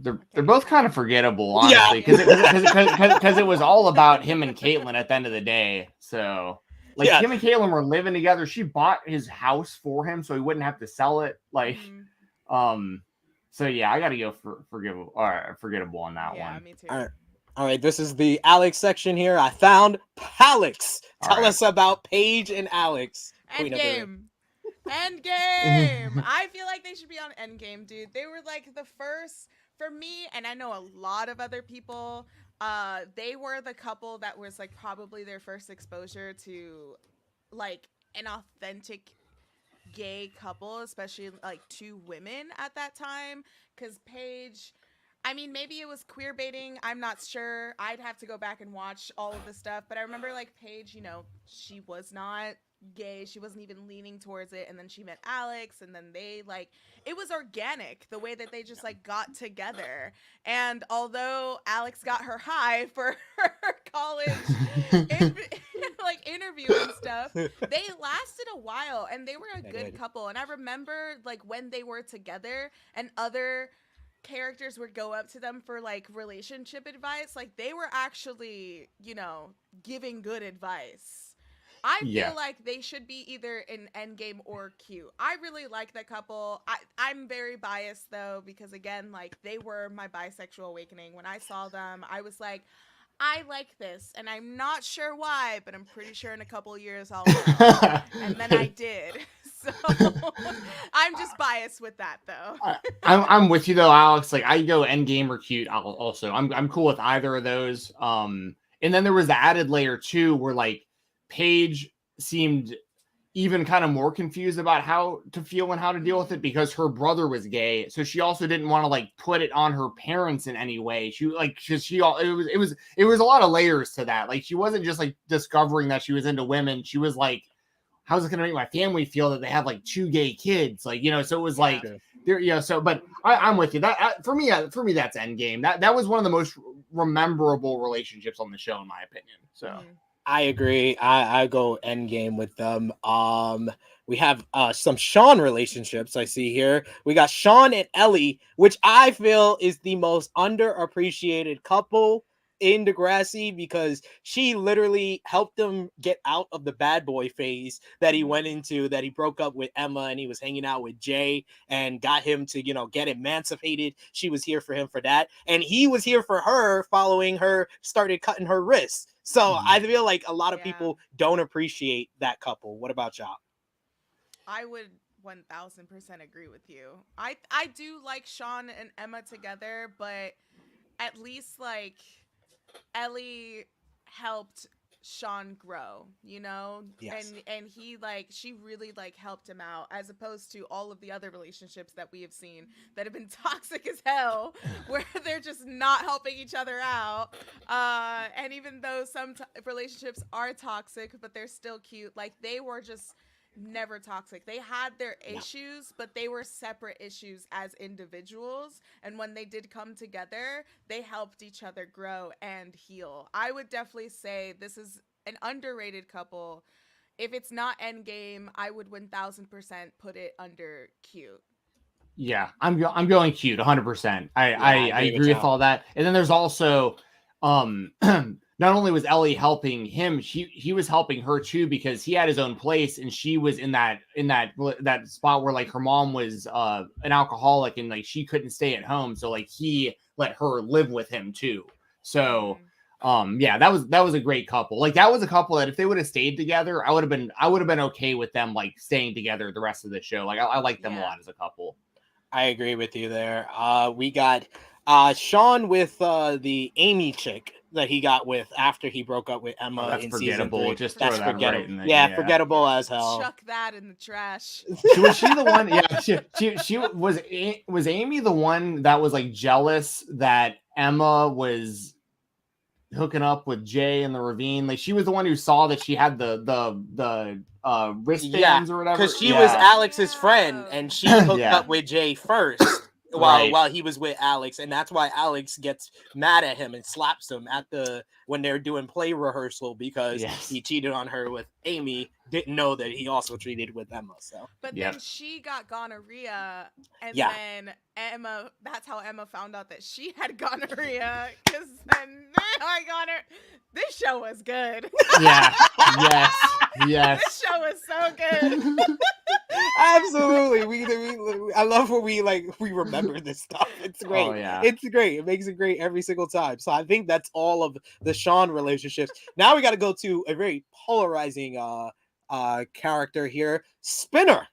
They're both kind of forgettable, honestly, because it was all about him and Caitlyn at the end of the day. So, like, him and Caitlyn were living together. She bought his house for him so he wouldn't have to sell it. Like, so yeah, I got to go for forgettable on that one. Yeah, me too. All right, this is the Alex section here. I found Alex. Tell us about Paige and Alex. Endgame. I feel like they should be on Endgame, dude. They were like the first, for me, and I know a lot of other people, they were the couple that was like probably their first exposure to like an authentic gay couple, especially like 2 women at that time. Because Paige, I mean, maybe it was queer baiting. I'm not sure. I'd have to go back and watch all of the stuff. But I remember like Paige, you know, she was not gay. She wasn't even leaning towards it. And then she met Alex, and then they like, it was organic the way that they just like got together. And although Alex got her high for her college like interview and stuff, they lasted a while and they were a good couple. And I remember like when they were together and other characters would go up to them for like relationship advice, like they were actually, you know, giving good advice. I feel like they should be either in Endgame or Q. I really like that couple. I'm very biased though, because again, like they were my bisexual awakening. When I saw them, I was like, I like this, and I'm not sure why, but I'm pretty sure in a couple of years I'll know. And then I did. So I'm just biased with that though. I'm with you though, Alex. Like I go Endgame or Cute. Also, I'm cool with either of those. And then there was the added layer too, where like Paige seemed even kind of more confused about how to feel and how to deal with it because her brother was gay. So she also didn't want to like put it on her parents in any way. It was a lot of layers to that. Like she wasn't just like discovering that she was into women. She was like, how's it going to make my family feel that they have like 2 gay kids? Like, you know, so it was like there, yeah. So, but I'm with you. That for me, that's Endgame. That was one of the most memorable relationships on the show, in my opinion. So. I agree. I go Endgame with them. We have some Sean relationships I see here. We got Sean and Ellie, which I feel is the most underappreciated couple in Degrassi because she literally helped him get out of the bad boy phase that he went into, that he broke up with Emma and he was hanging out with Jay and got him to, you know, get emancipated. She was here for him for that. And he was here for her following her started cutting her wrists. So I feel like a lot of people don't appreciate that couple. What about y'all? I would 1000% agree with you. I do like Sean and Emma together, but at least like Ellie helped Sean grow, you know? Yes. And he like, she really like helped him out, as opposed to all of the other relationships that we have seen that have been toxic as hell, where they're just not helping each other out. And even though some relationships are toxic, but they're still cute, like they were just never toxic. They had their issues, but they were separate issues as individuals. And when they did come together, they helped each other grow and heal. I would definitely say this is an underrated couple. If it's not Endgame, I would 1000% put it under Cute. Yeah, I'm going Cute 100%. I agree with all that. And then there's also not only was Ellie helping him, he was helping her too, because he had his own place and she was in that spot where like her mom was an alcoholic and like she couldn't stay at home, so like he let her live with him too. So Yeah, that was a great couple. Like that was a couple that if they would have stayed together, I would have been okay with them like staying together the rest of the show. Like I like them a lot as a couple. I agree with you there. We got Sean with the Amy chick that he got with after he broke up with Emma that's in forgettable. season 3. Just that's throw that forgettable. right in there. Yeah, forgettable as hell. Chuck that in the trash. Was she the one? Yeah, she was Amy the one that was like jealous that Emma was hooking up with Jay in the ravine. Like she was the one who saw that she had the wristbands or whatever. Because she was Alex's friend and she hooked up with Jay first while he was with Alex, and that's why Alex gets mad at him and slaps him when they're doing play rehearsal because he cheated on her with Amy. Didn't know that he also cheated with Emma. So, but then she got gonorrhea, and then Emma. That's how Emma found out that she had gonorrhea. Because then I got her. This show was good. Yes. This show was so good. Absolutely. I love when we remember this stuff. It's great. Oh, yeah. It's great. It makes it great every single time. So I think that's all of the Sean relationships. Now we got to go to a very polarizing character here, Spinner,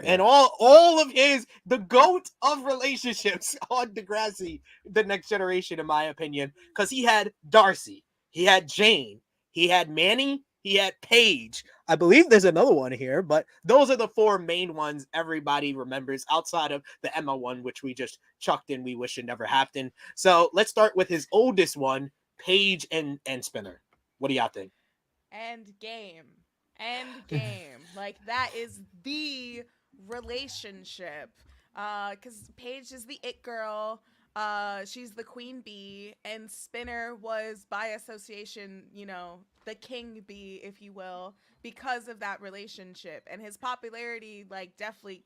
and all of the GOAT of relationships on Degrassi, the Next Generation, in my opinion, because he had Darcy, he had Jane, he had Manny, he had Paige. I believe there's another one here, but those are the 4 main ones everybody remembers outside of the Emma one, which we just chucked in. We wish it never happened. So let's start with his oldest one, Paige and Spinner. What do y'all think? End game. Like that is the relationship. Because Paige is the it girl. She's the queen bee, and Spinner was by association, the king bee, if you will, because of that relationship. And his popularity, definitely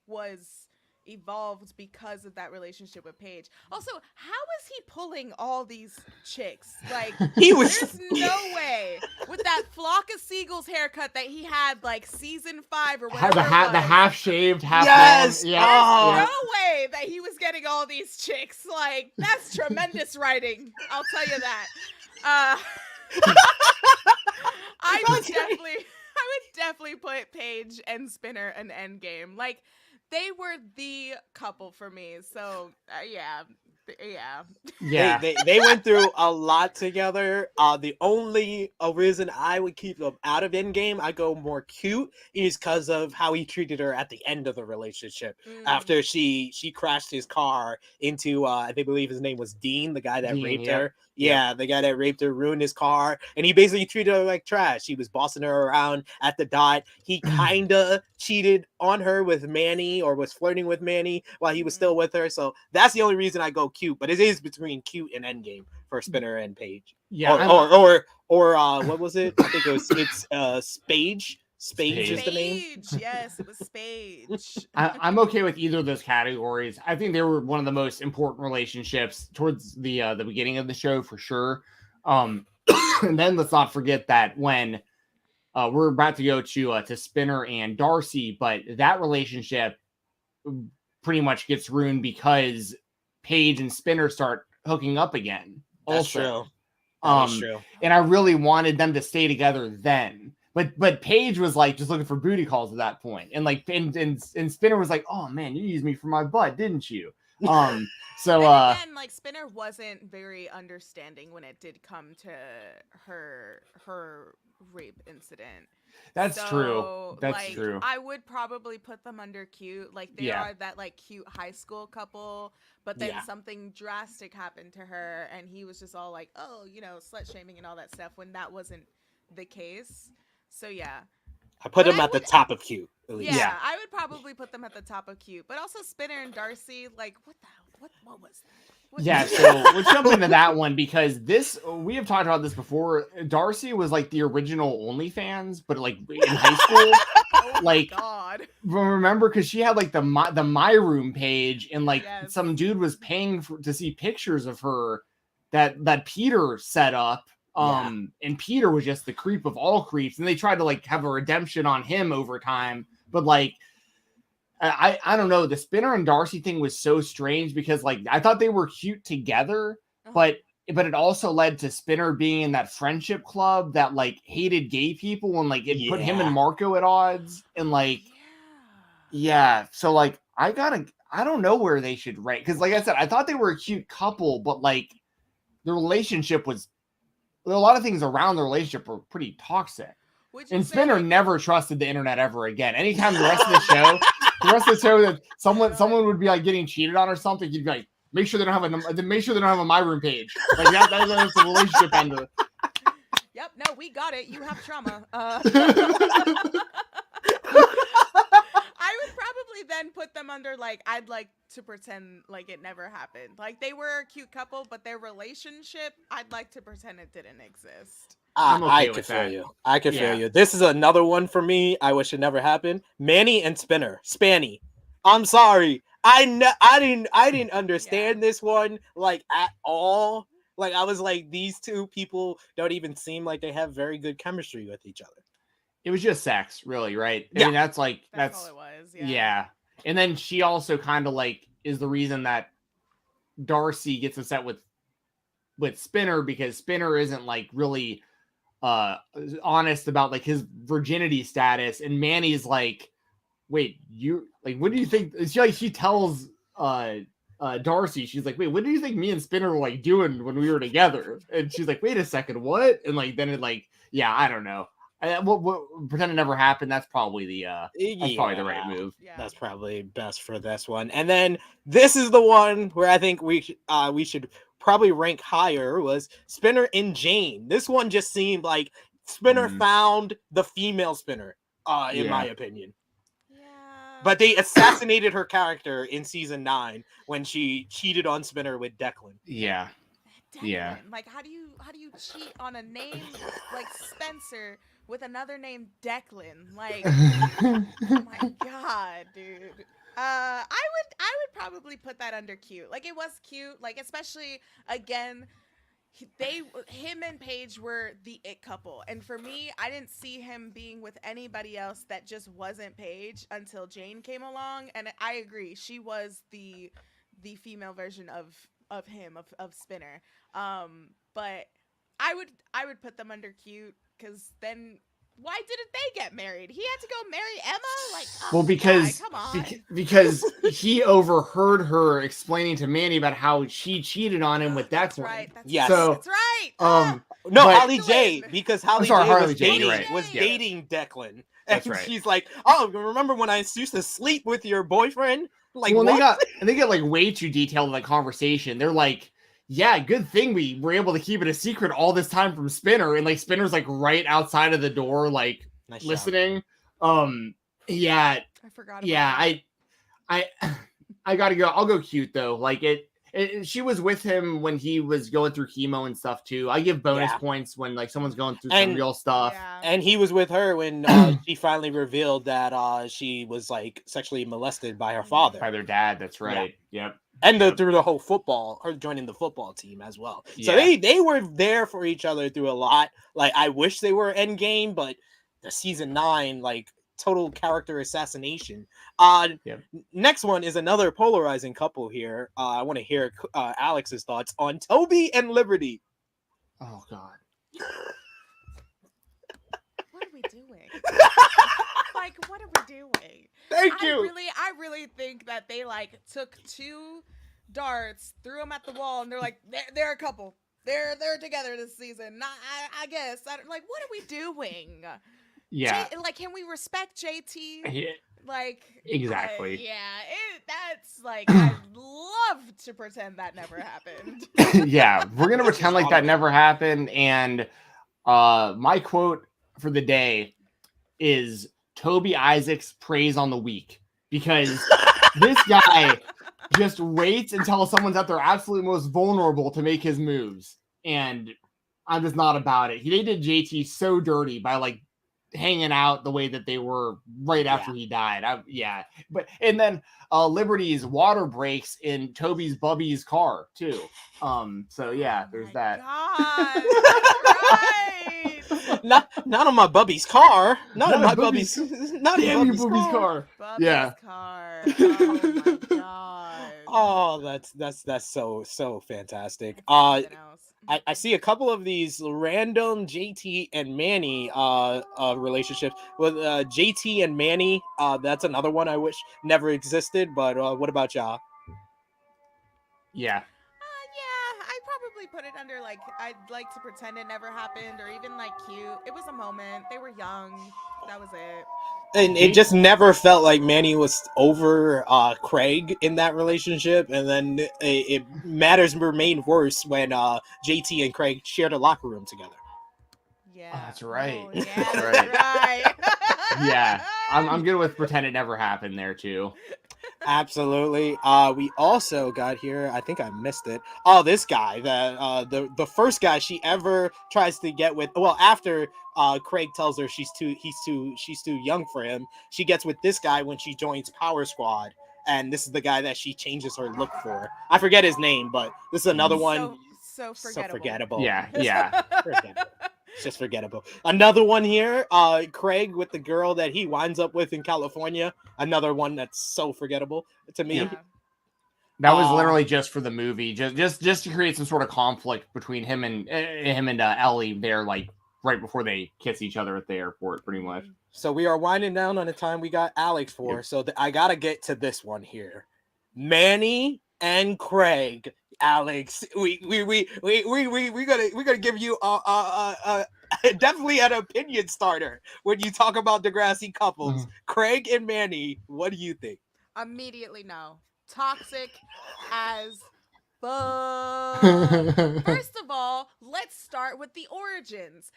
was evolved because of that relationship with Paige. Also, how is he pulling all these chicks? There's no way with that flock of seagulls haircut that he had season 5 or whatever. The half shaved, half yes. long. There's no way that he was getting all these chicks. That's tremendous writing. I'll tell you that. I would definitely put Paige and Spinner an endgame. They were the couple for me. So yeah. They went through a lot together. The only reason I would keep them out of Endgame, I go more cute, is because of how he treated her at the end of the relationship. After she crashed his car into I believe his name was Dean, the guy that raped her. Yeah, the guy that raped her, ruined his car, and he basically treated her like trash. He was bossing her around at the dot. He kind of cheated on her with Manny, or was flirting with Manny while he was still with her. So that's the only reason I go cute. But it is between cute and Endgame for Spinner and Paige. Yeah, or what was it? I think it's Spage. Spage is the name. Yes, it was Spage. I'm okay with either of those categories. I think they were one of the most important relationships towards the beginning of the show for sure. And then let's not forget that when we're about to go to Spinner and Darcy, but that relationship pretty much gets ruined because Paige and Spinner start hooking up again. That's true. That's true. And I really wanted them to stay together then. But Paige was just looking for booty calls at that point. And and Spinner was like, "Oh man, you used me for my butt, didn't you?" So again, Spinner wasn't very understanding when it did come to her rape incident. That's true. That's true. I would probably put them under cute. They are that cute high school couple, but then something drastic happened to her, and he was just all slut shaming and all that stuff, when that wasn't the case. So yeah, I put him at the top of cute. At least. Yeah, I would probably put them at the top of cute, but also Spinner and Darcy. What was that? So we'll jump into that one because we have talked about this before. Darcy was the original OnlyFans, but in high school. Oh my God. Remember, because she had the My Room page, and some dude was paying to see pictures of her that Peter set up. And Peter was just the creep of all creeps, and they tried to have a redemption on him over time. But I don't know, the Spinner and Darcy thing was so strange because I thought they were cute together, but but it also led to Spinner being in that friendship club that like hated gay people, and like it put him and Marco at odds, and like so like I don't know where they should rank, because like I said, I thought they were a cute couple, but like the relationship was, a lot of things around the relationship were pretty toxic. And Spinner never trusted the internet ever again. Anytime the rest of the show, that someone would be like getting cheated on or something, he'd be like, make sure they don't have a My Room page. Like that's the relationship ender. Yep. No, we got it. You have trauma. I would probably then put them under like, I'd like to pretend like it never happened. Like they were a cute couple, but their relationship, I'd like to pretend it didn't exist. I could feel you. I could feel you. This is another one for me. I wish it never happened. Manny and Spinner. Spanny. I'm sorry. I didn't understand this one like at all. Like I was like, these two people don't even seem like they have very good chemistry with each other. It was just sex, really, right? Yeah. I mean, that's all it was. Yeah. And then she also kind of like is the reason that Darcy gets upset with Spinner, because Spinner isn't like really honest about like his virginity status, and Manny's like, wait, you like, what do you think? She tells Darcy, she's like, wait, what do you think me and Spinner were like doing when we were together? And she's like, wait a second, what? And like then it like, I don't know. What pretend it never happened. That's probably that's probably the right move. Yeah. That's probably best for this one. And then this is the one where I think we should probably rank higher, was Spinner and Jane. This one just seemed like Spinner found the female Spinner, in my opinion. Yeah. But they assassinated her character in season 9 when she cheated on Spinner with Declan. Yeah. Declan. Yeah. Like how do you cheat on a name like Spencer with another name Declan? Like oh my god, dude. I would probably put that under cute. Like it was cute, like especially again, him and Paige were the it couple, and for me, I didn't see him being with anybody else that just wasn't Paige until Jane came along, and I agree, she was the female version of him, of Spinner. But I would put them under cute, because then why didn't they get married? He had to go marry Emma? Like, well, because come on. because he overheard her explaining to Manny about how she cheated on him with Declan. That's right. That's right. No, Holly J, because Holly J was right. dating Declan. That's and right. She's like, oh, remember when I used to sleep with your boyfriend? Like, well, what? they get like way too detailed in the conversation. They're like, yeah, good thing we were able to keep it a secret all this time from Spinner, and like Spinner's like right outside of the door, like nice listening. I forgot about that. I gotta go. I'll go cute though. Like she was with him when he was going through chemo and stuff too. I give bonus points when like someone's going through some real stuff. Yeah. And he was with her when she finally revealed that she was like sexually molested by her father. By their dad, that's right. Yeah. Yep. And through the whole football, her joining the football team as well. So they were there for each other through a lot. Like I wish they were endgame, but the season 9, like total character assassination. Next one is another polarizing couple here. I want to hear Alex's thoughts on Toby and Liberty. Oh God. What are we doing? Like, what are we doing? Thank you. I really think that they like took 2 darts, threw them at the wall, and they're like, they're a couple. They're together this season. I guess. Like, what are we doing? Yeah. Like, can we respect JT? Yeah. Like, exactly. That's like, I'd love to pretend that never happened. Yeah, we're gonna pretend like that never happened. And my quote for the day is Toby Isaacs praise on the weak, because this guy just waits until someone's at their absolute most vulnerable to make his moves, and I'm just not about it. They did JT so dirty by like hanging out the way that they were right after he died. But and then Liberty's water breaks in Toby's Bubby's car too. So yeah, there's that. God, right. Not on my Bubby's car. Not on my Bubby's. Not in Bubby's car. Bubby's car. Oh my God. Oh, that's so fantastic. I see a couple of these random JT and Manny relationships. With JT and Manny, that's another one I wish never existed. But what about y'all? Yeah. Yeah, I'd probably put it under like I'd like to pretend it never happened, or even like cute. It was a moment. They were young. That was it. And it just never felt like Manny was over Craig in that relationship, and then it matters remained worse when JT and Craig shared a locker room together. Yeah. Oh, that's right. Oh, yeah, That's that's right. Yeah, I'm good with pretend it never happened there too. Absolutely. We also got here. I think I missed it. Oh, this guy, the first guy she ever tries to get with. Well, after Craig tells her she's too young for him, she gets with this guy when she joins Power Squad, and this is the guy that she changes her look for. I forget his name, but this is another one. So forgettable. forgettable. Yeah. Forgettable. It's just forgettable. Another one here, Craig with the girl that he winds up with in California. Another one that's so forgettable to me. Yeah. That was literally just for the movie, just to create some sort of conflict between him and Ellie. There, like right before they kiss each other at the airport, pretty much. So we are winding down on the time we got Alex for. Yep. So I gotta get to this one here, Manny and Craig. Alex, we gonna give you definitely an opinion starter when you talk about Degrassi couples. Craig and Manny, what do you think? Immediately no. Toxic as fuck. First of all, let's start with the origins.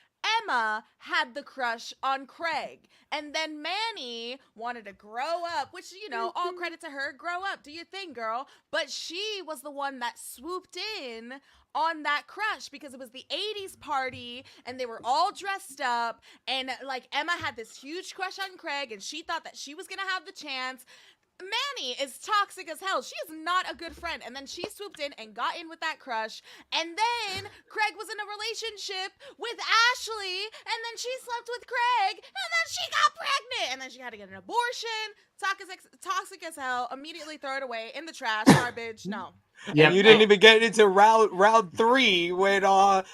Emma had the crush on Craig, and then Manny wanted to grow up, which, you know, all credit to her, grow up, do your thing, girl. But she was the one that swooped in on that crush because it was the 80s party and they were all dressed up, and like Emma had this huge crush on Craig and she thought that she was gonna have the chance. Manny is toxic as hell. She is not a good friend. And then she swooped in and got in with that crush. And then Craig was in a relationship with Ashley. And then she slept with Craig. And then she got pregnant. And then she had to get an abortion. Toxic as hell. Immediately throw it away in the trash. Garbage. No. Yeah, and you didn't even get into round 3 when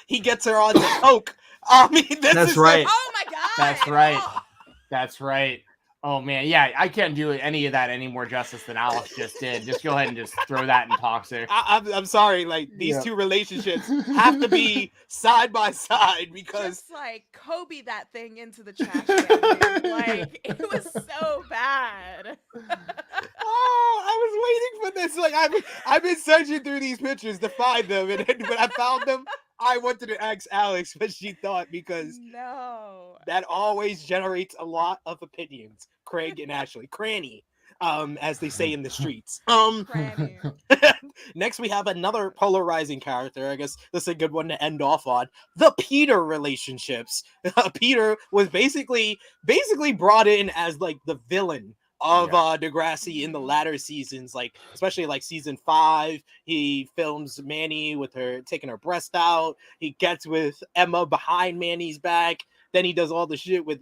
he gets her on the coke. I mean, that's right. Oh my god. That's right. Oh. That's right. Oh man, yeah, I can't do any of that any more justice than Alex just did. Just go ahead and just throw that in toxic. I'm sorry, like these two relationships have to be side by side because just like Kobe that thing into the trash can, dude. Like it was so bad. Oh, I was waiting for this. Like I've been searching through these pictures to find them, and when I found them, I wanted to ask Alex what she thought because that always generates a lot of opinions. Craig and Ashley, cranny, as they say in the streets. Next, we have another polarizing character. I guess this is a good one to end off on. The Peter relationships. Peter was basically brought in as like the villain of Degrassi in the latter seasons, like especially like season 5. He films Manny with her taking her breast out. He gets with Emma behind Manny's back. Then he does all the shit with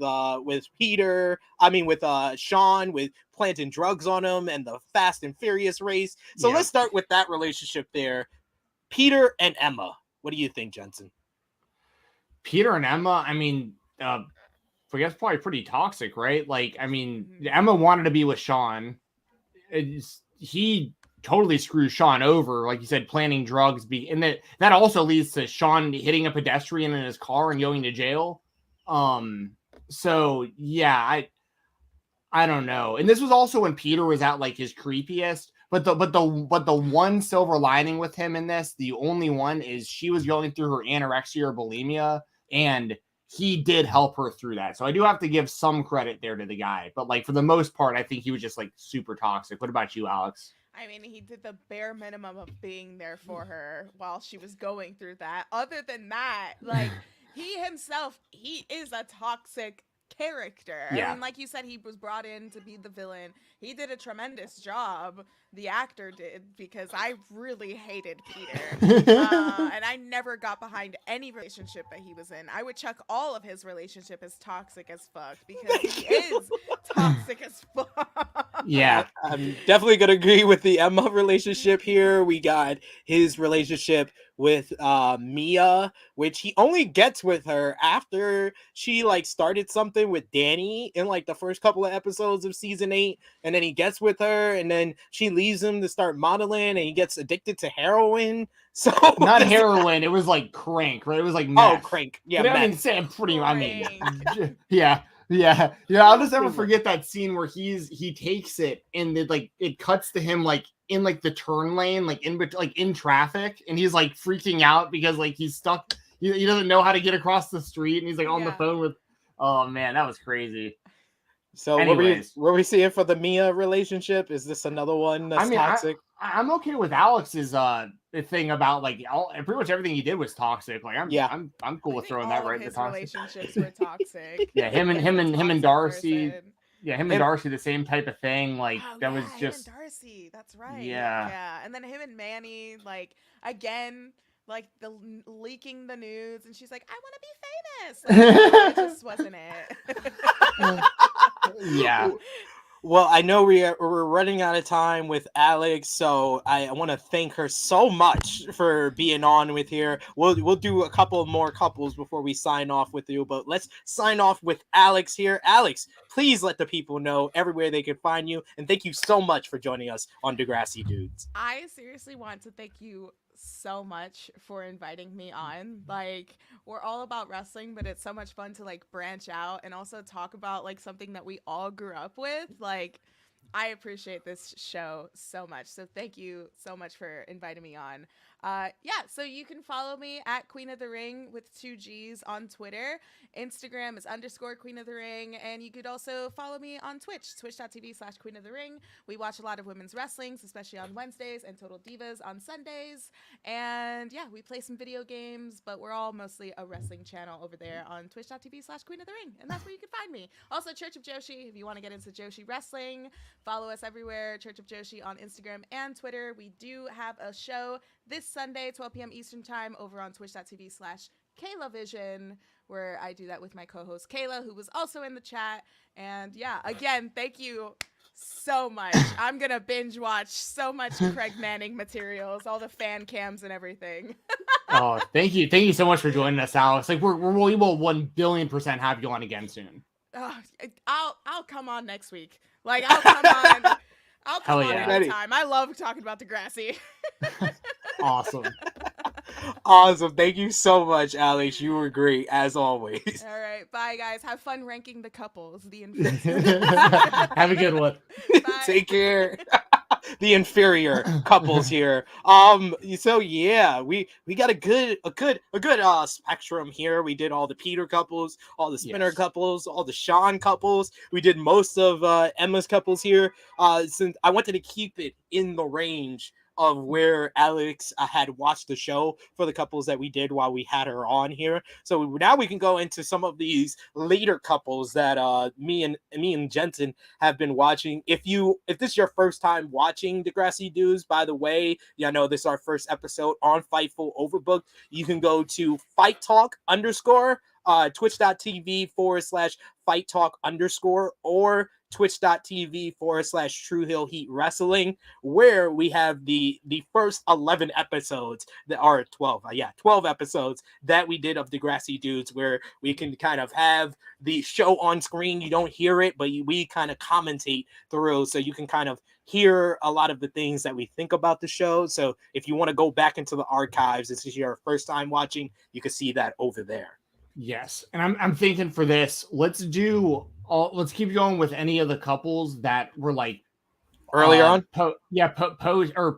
Peter. I mean with Sean, with planting drugs on him and the Fast and Furious race. So let's start with that relationship there. Peter and Emma. What do you think, Jensen? Peter and Emma, I mean, I guess probably pretty toxic, right? Like, I mean, Emma wanted to be with Sean. He totally screws Sean over, like you said, planting drugs. And that also leads to Sean hitting a pedestrian in his car and going to jail. So yeah, I don't know. And this was also when Peter was at like his creepiest. But the one silver lining with him in this, the only one, is she was going through her anorexia or bulimia, and he did help her through that. So I do have to give some credit there to the guy. But like for the most part, I think he was just like super toxic. What about you, Alex? I mean, he did the bare minimum of being there for her while she was going through that. Other than that, like he himself, he is a toxic character. Yeah. I mean, like you said, he was brought in to be the villain. He did a tremendous job. The actor did, because I really hated Peter. And I never got behind any relationship that he was in. I would chuck all of his relationship as toxic as fuck because he is toxic as fuck. Yeah. I'm definitely gonna agree with the Emma relationship here. We got his relationship with Mia, which he only gets with her after she like started something with Danny in like the first couple of episodes of season 8, and then he gets with her, and then she leaves him to start modeling, and he gets addicted to heroin. So Not heroin, it was like crank, right? It was like oh, meth. crank, yeah, But I mean, meth. Sam, pretty. I mean, Crank. yeah, yeah, yeah. I'll just never forget that scene where he takes it and it cuts to him like in like the turn lane, like in traffic, and he's like freaking out because like he's stuck. He doesn't know how to get across the street, and he's like on the phone with. Oh man, that was crazy. So Anyways, what we seeing for the Mia relationship? Is this another one that's toxic? I'm okay with Alex's thing about like pretty much everything he did was toxic. Like I'm cool with throwing that right in the toxic. Relationships were toxic. Yeah, him and Darcy. Person. Yeah, him and Darcy, the same type of thing. Like that was just him and Darcy. That's right. Yeah. Yeah, and then him and Manny, like again, like the leaking the nudes, and she's like, "I want to be famous." Like, it just wasn't it. Yeah. Well, I know we're running out of time with Alex, so I want to thank her so much for being on with here. We'll do a couple more couples before we sign off with you, but let's sign off with Alex here. Alex, please let the people know everywhere they can find you, and thank you so much for joining us on Degrassi Dudes. I seriously want to thank you so much for inviting me on. Like, we're all about wrestling, but it's so much fun to like branch out and also talk about like something that we all grew up with. Like, I appreciate this show so much. So thank you so much for inviting me on. So you can follow me at Queen of the Ring with 2 G's on Twitter. Instagram is _Queen of the Ring. And you could also follow me on Twitch, twitch.tv/Queen of the Ring. We watch a lot of women's wrestlings, especially on Wednesdays, and Total Divas on Sundays. And yeah, we play some video games, but we're all mostly a wrestling channel over there on twitch.tv/Queen of the Ring. And that's where you can find me. Also, Church of Joshi, if you want to get into Joshi wrestling, follow us everywhere, Church of Joshi on Instagram and Twitter. We do have a show this Sunday, 12 p.m. Eastern Time, over on twitch.tv/KaylaVision, where I do that with my co-host Kayla, who was also in the chat. And yeah, again, thank you so much. I'm gonna binge watch so much Craig Manning materials, all the fan cams and everything. Oh, thank you so much for joining us, Alex. Like we will 1,000,000,000% have you on again soon. I'll come on next week. Like I'll come on. I'll come on anytime. I love talking about Degrassi. Awesome. Awesome. Thank you so much, Alex. You were great, as always. All right. Bye, guys. Have fun ranking the couples. Have a good one. Bye. Take care. The inferior couples here. So yeah, we got a good spectrum here. We did all the Peter couples, all the Spinner couples, all the Sean couples. We did most of Emma's couples here. Since I wanted to keep it in the range of where Alex had watched the show for the couples that we did while we had her on here. So now we can go into some of these later couples that me and Jensen have been watching. If this is your first time watching Degrassi Dudes, by the way, I know this is our first episode on Fightful Overbooked. You can go to Fight Talk _ twitch.tv/Fight Talk _ or twitch.tv / True Hill Heat Wrestling, where we have the first 11 episodes that are 12 episodes that we did of Degrassi Dudes, where we can kind of have the show on screen. You don't hear it, but we kind of commentate through, so you can kind of hear a lot of the things that we think about the show. So if you want to go back into the archives, this is your first time watching, you can see that over there. Yes, and I'm thinking for this, let's keep going with any of the couples that were like earlier on.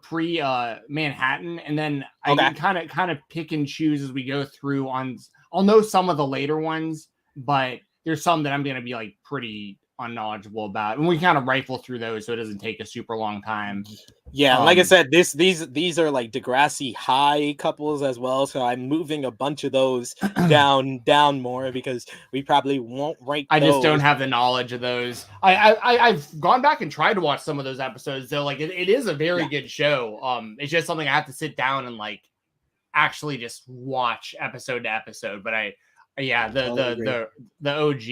Pre Manhattan, and then I can kind of pick and choose as we go through. I'll know some of the later ones, but there's some that I'm gonna be like pretty unknowledgeable about, and we kind of rifle through those so it doesn't take a super long time. Yeah, like I said, these are like Degrassi high couples as well, so I'm moving a bunch of those down more because we probably won't rank I those. just don't have the knowledge of those. I've gone back and tried to watch some of those episodes, so like it is a very good show. It's just something I have to sit down and like actually just watch episode to episode. But the OG,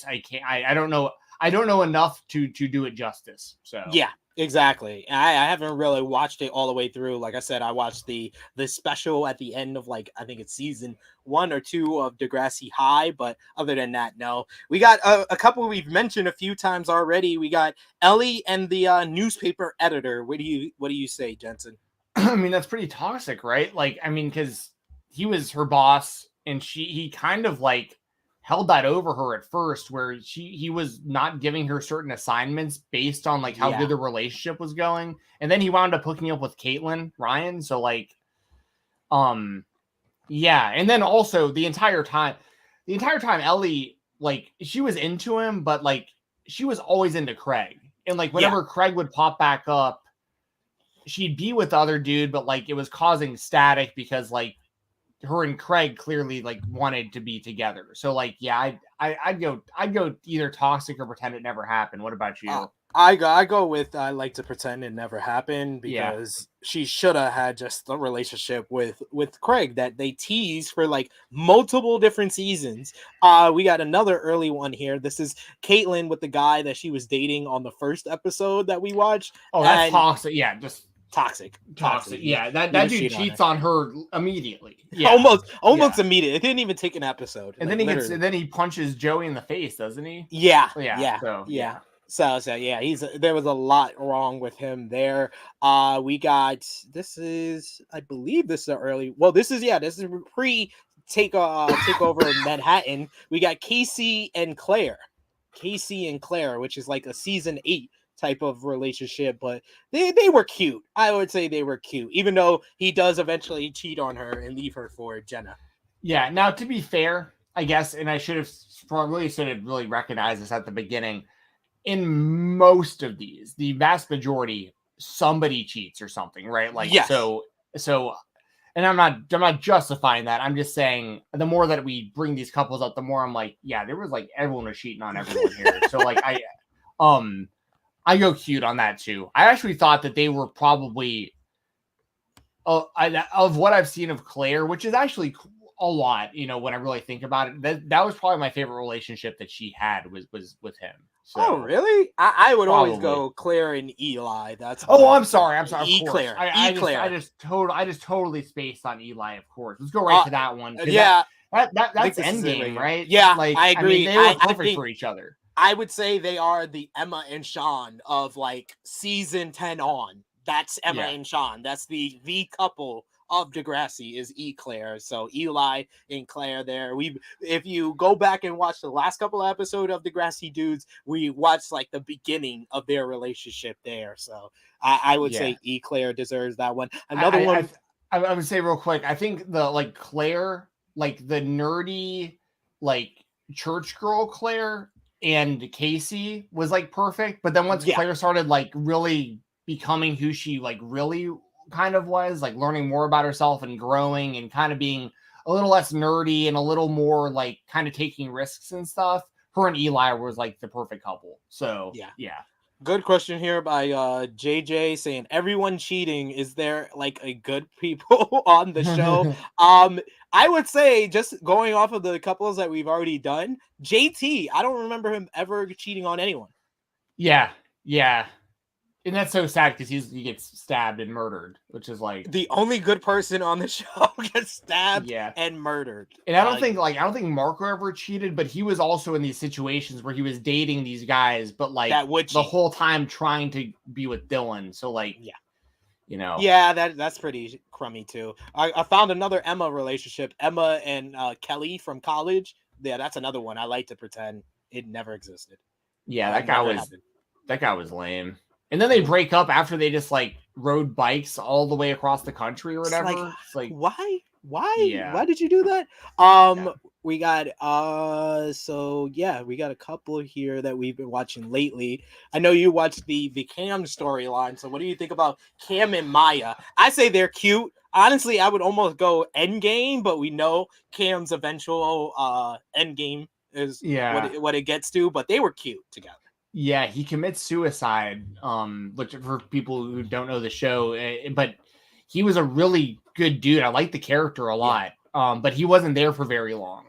I can't. I don't know. I don't know enough to do it justice. So Yeah, exactly. I haven't really watched it all the way through. Like I said, I watched the special at the end of like I think it's season 1 or 2 of Degrassi High, but other than that, no. We got a couple we've mentioned a few times already. We got Ellie and the newspaper editor. What do you say, Jensen? I mean, that's pretty toxic, right? Like, I mean, because he was her boss, and he kind of like held that over her at first, where he was not giving her certain assignments based on like how good the relationship was going, and then he wound up hooking up with Caitlin Ryan. So like, yeah, and then also the entire time Ellie, like, she was into him, but like she was always into Craig, and like whenever Craig would pop back up, she'd be with the other dude, but like it was causing static because like her and Craig clearly like wanted to be together. So like, yeah, I'd go either toxic or pretend it never happened. What about you? I go with I like to pretend it never happened, because she should have had just a relationship with Craig that they teased for like multiple different seasons. We got another early one here. This is Caitlin with the guy that she was dating on the first episode that we watched. Oh, that's toxic. Yeah, just toxic. Yeah, that dude cheats on her immediately. Yeah, almost immediate. It didn't even take an episode. And like, then he punches Joey in the face, doesn't he? Yeah. So there was a lot wrong with him there. We got I believe this is early. Well, this is pre takeover Manhattan. We got Casey and Claire, which is like a season 8 type of relationship, but they were cute. I would say they were cute, even though he does eventually cheat on her and leave her for Jenna. Yeah. Now, to be fair, I guess, and I should have really recognized this at the beginning. In most of these, the vast majority, somebody cheats or something, right? Like, so, and I'm not justifying that. I'm just saying the more that we bring these couples up, the more I'm like, yeah, there was like everyone was cheating on everyone here. So like, I go cute on that too. I actually thought that they were probably of what I've seen of Claire, which is actually a lot, you know, when I really think about it. That was probably my favorite relationship that she had was with him. So, oh, really? I would always go Claire and Eli. That's I'm sorry. Eclair. I just totally spaced on Eli. Of course, let's go right to that one. Yeah, that's Endgame, right? Yeah, like I agree. I mean, they were perfect for each other. I would say they are the Emma and Sean of like season 10 on. That's Emma and Sean. That's the couple of Degrassi is Eclair. So Eli and Claire there. If you go back and watch the last couple of episodes of Degrassi Dudes, we watched like the beginning of their relationship there. So I would say Eclair deserves that one. Another one. I would say real quick, I think the like Claire, like the nerdy, like church girl Claire and Casey was like perfect. But then once Claire started like really becoming who she like really kind of was, like learning more about herself and growing and kind of being a little less nerdy and a little more like kind of taking risks and stuff, her and Eli was like the perfect couple. So yeah. Good question here by JJ saying everyone cheating. Is there like a good people on the show? I would say, just going off of the couples that we've already done, JT, I don't remember him ever cheating on anyone. Yeah. And that's so sad because he gets stabbed and murdered, which is like the only good person on the show gets stabbed and murdered. And I don't think Marco ever cheated, but he was also in these situations where he was dating these guys, but like the whole time trying to be with Dylan. So like, you know, that's pretty crummy too. I found another Emma relationship, Emma and Kelly from college. Yeah, that's another one. I like to pretend it never existed. Yeah, that guy was lame. And then they break up after they just like rode bikes all the way across the country or whatever. It's like why? Yeah. Why did you do that? We got we got a couple here that we've been watching lately. I know you watched the Cam storyline. So what do you think about Cam and Maya? I say they're cute. Honestly, I would almost go Endgame, but we know Cam's eventual Endgame is what it gets to. But they were cute together. Yeah, he commits suicide. Which for people who don't know the show, but he was a really good dude. I like the character a lot. But he wasn't there for very long.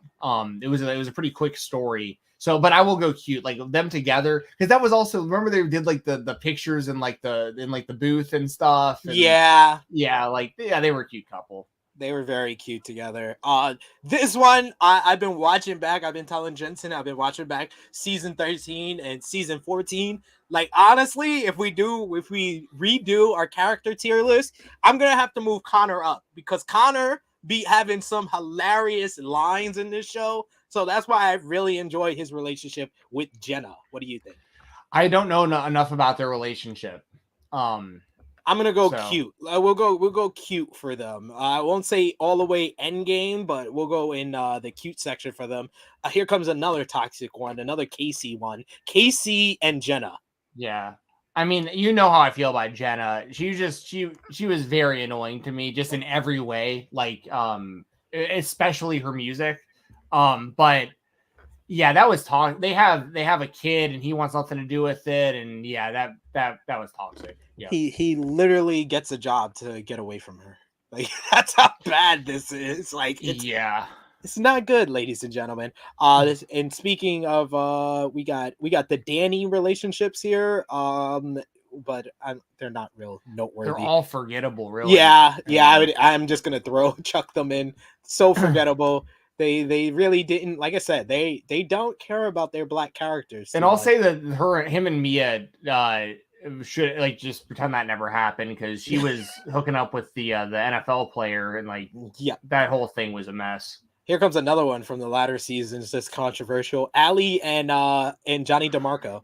It was a pretty quick story. So, but I will go cute, like them together, because that was also, remember they did like the pictures in like the booth and stuff. And Yeah, they were a cute couple. they were very cute together. This one I've been watching back. I've been telling Jensen I've been watching back season 13 and season 14. Like honestly, if we redo our character tier list, I'm gonna have to move Connor up because Connor be having some hilarious lines in this show. So that's why I really enjoy his relationship with Jenna. What do you think? I don't know enough about their relationship. I'm gonna go cute. We'll go cute for them. I won't say all the way end game, but we'll go in the cute section for them. Here comes another toxic one, another Casey one. Casey and Jenna. Yeah, I mean, you know how I feel about Jenna. She was very annoying to me, just in every way. Like, especially her music. But yeah, that was toxic. They have a kid, and he wants nothing to do with it, and yeah, that was toxic. Yeah, he literally gets a job to get away from her. Like that's how bad this is. Like it's not good, ladies and gentlemen. And speaking of, we got the Danny relationships here. But they're not real noteworthy. They're all forgettable, really. Yeah. I'm just gonna chuck them in. So forgettable. They really didn't, like I said, they don't care about their black characters. And I'll say that him and Mia should like just pretend that never happened, because she was hooking up with the NFL player, and that whole thing was a mess. Here comes another one from the latter seasons that's controversial. Ellie and Johnny DeMarco.